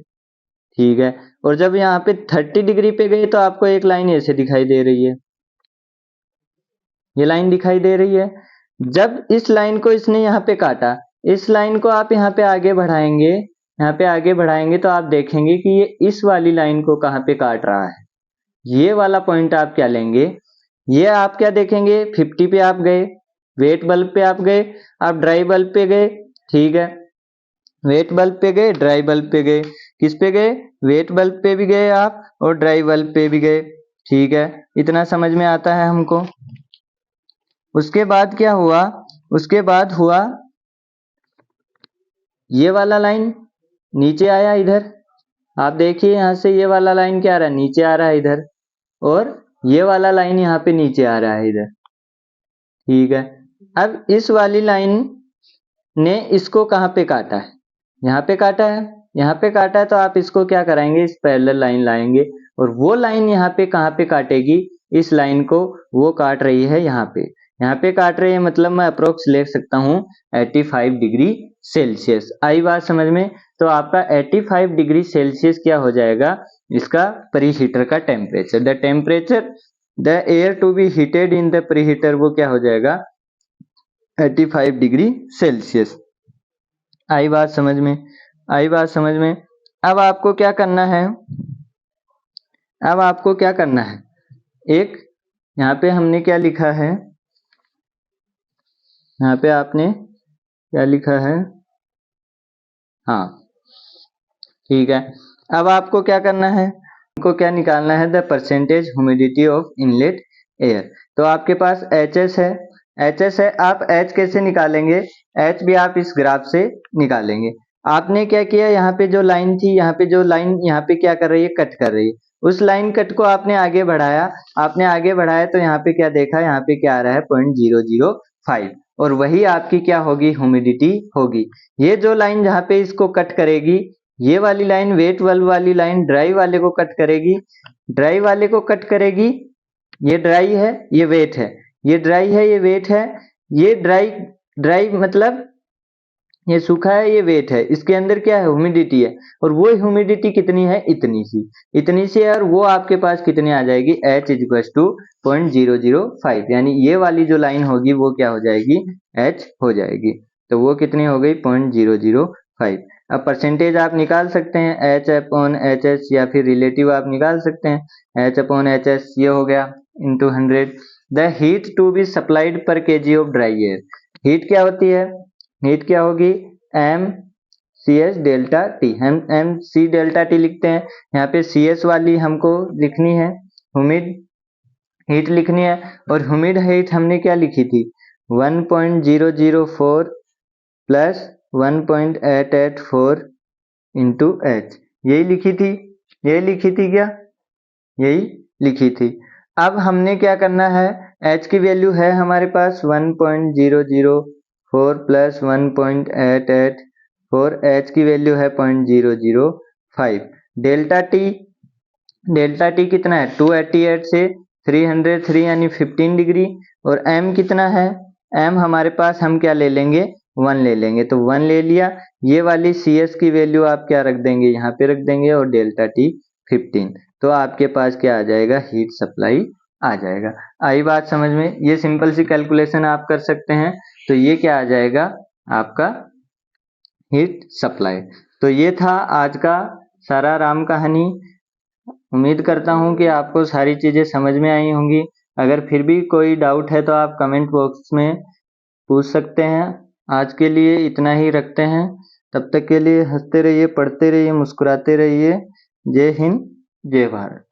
ठीक है। और जब यहाँ पे 30 डिग्री पे गए तो आपको एक लाइन ऐसे दिखाई दे रही है, ये लाइन दिखाई दे रही है। जब इस लाइन को इसने यहाँ पे काटा, इस लाइन को आप यहाँ पे आगे बढ़ाएंगे, यहाँ पे आगे बढ़ाएंगे तो आप देखेंगे कि ये इस वाली लाइन को कहाँ पे काट रहा है। ये वाला पॉइंट आप क्या लेंगे, ये आप क्या देखेंगे, 50 पे आप गए, वेट बल्ब पे आप गए, आप ड्राई बल्ब पे गए, ठीक है, वेट बल्ब पे गए, ड्राई बल्ब पे गए, किस पे गए, वेट बल्ब पे भी गए आप और ड्राई बल्ब पे भी गए, ठीक है, इतना समझ में आता है हमको। उसके बाद क्या हुआ, उसके बाद हुआ ये वाला लाइन नीचे आया इधर, आप देखिए यहाँ से ये वाला लाइन क्या आ रहा है, नीचे आ रहा है इधर, और ये वाला लाइन यहाँ पे नीचे आ रहा है इधर, ठीक है। अब इस वाली लाइन ने इसको कहाँ पे काटा है, यहाँ पे काटा है, यहाँ पे काटा है, तो आप इसको क्या कराएंगे, इस पैरेलल लाइन लाएंगे, और वो लाइन यहाँ पे कहाँ पे काटेगी, इस लाइन को वो काट रही है यहाँ पे, यहाँ पे काट रही है, मतलब मैं अप्रोक्स ले सकता हूँ 85 डिग्री सेल्सियस। आई बात समझ में। तो आपका 85 डिग्री सेल्सियस क्या हो जाएगा, इसका प्रीहीटर का temperature, the temperature the air to be heated in the preheater, वो क्या हो जाएगा 85 डिग्री सेल्सियस। आई बात समझ में, आई बात समझ में। अब आपको क्या करना है, अब आपको क्या करना है, एक यहाँ पे हमने क्या लिखा है, यहाँ पे आपने क्या लिखा है, हाँ ठीक है। अब आपको क्या करना है, आपको क्या निकालना है, the percentage humidity of inlet air. तो आपके पास HS है, HS है, आप H कैसे निकालेंगे, H भी आप इस ग्राफ से निकालेंगे। आपने क्या किया, यहाँ पे जो लाइन थी, यहाँ पे जो लाइन यहाँ पे क्या कर रही है, कट कर रही है, उस लाइन कट को आपने आगे बढ़ाया, आपने आगे बढ़ाया तो यहाँ पे क्या देखा, यहाँ पे क्या आ रहा है 0.005, और वही आपकी क्या होगी, ह्यूमिडिटी होगी। ये जो लाइन जहाँ पे इसको कट करेगी, ये वाली लाइन वेट बल्ब वाली लाइन ड्राई वाले को कट करेगी, ड्राई वाले को कट करेगी, ये ड्राई है ये वेट है, ये ड्राई है ये वेट है, ये ड्राई ड्राई मतलब ये सूखा है, ये वेट है, इसके अंदर क्या है, ह्यूमिडिटी है, और वो ह्यूमिडिटी कितनी है, इतनी सी है, और वो आपके पास कितनी आ जाएगी, H इक्वल्स टू 0.005, यानी ये वाली जो लाइन होगी वो क्या हो जाएगी, H हो जाएगी। तो वो कितनी हो गई, 0.005। अब परसेंटेज आप निकाल सकते हैं, H अपॉन HS, या फिर रिलेटिव आप निकाल सकते हैं, H अपॉन HS ये हो गया into 100। The heat to be supplied per kg of dry air, heat क्या होती है, हीट क्या होगी, M C S delta T, हम एम सी डेल्टा टी लिखते हैं। यहाँ पे सी एस वाली हमको लिखनी है, ह्यूमिड हीट लिखनी है, और ह्यूमिड हीट हमने क्या लिखी थी, 1.004 प्लस 1.884 इंटू एच, यही लिखी थी, यही लिखी थी क्या, यही लिखी थी। अब हमने क्या करना है, h की वैल्यू है हमारे पास 1.004 प्लस 1.884, h की वैल्यू है 0.005। डेल्टा टी कितना है, 288 से 303 यानी 15 डिग्री, और m कितना है, m हमारे पास हम क्या ले लेंगे, 1 ले लेंगे, तो 1 ले लिया। ये वाली सी एस की वैल्यू आप क्या रख देंगे, यहाँ पे रख देंगे, और डेल्टा टी 15, तो आपके पास क्या आ जाएगा, हीट सप्लाई आ जाएगा। आई बात समझ में, ये सिंपल सी कैलकुलेशन आप कर सकते हैं। तो ये क्या आ जाएगा आपका हीट सप्लाई। तो ये था आज का सारा राम कहानी। उम्मीद करता हूँ कि आपको सारी चीजें समझ में आई होंगी। अगर फिर भी कोई डाउट है तो आप कमेंट बॉक्स में पूछ सकते हैं। आज के लिए इतना ही रखते हैं, तब तक के लिए हंसते रहिए, पढ़ते रहिए, मुस्कुराते रहिए। जय हिंद, जय भारत।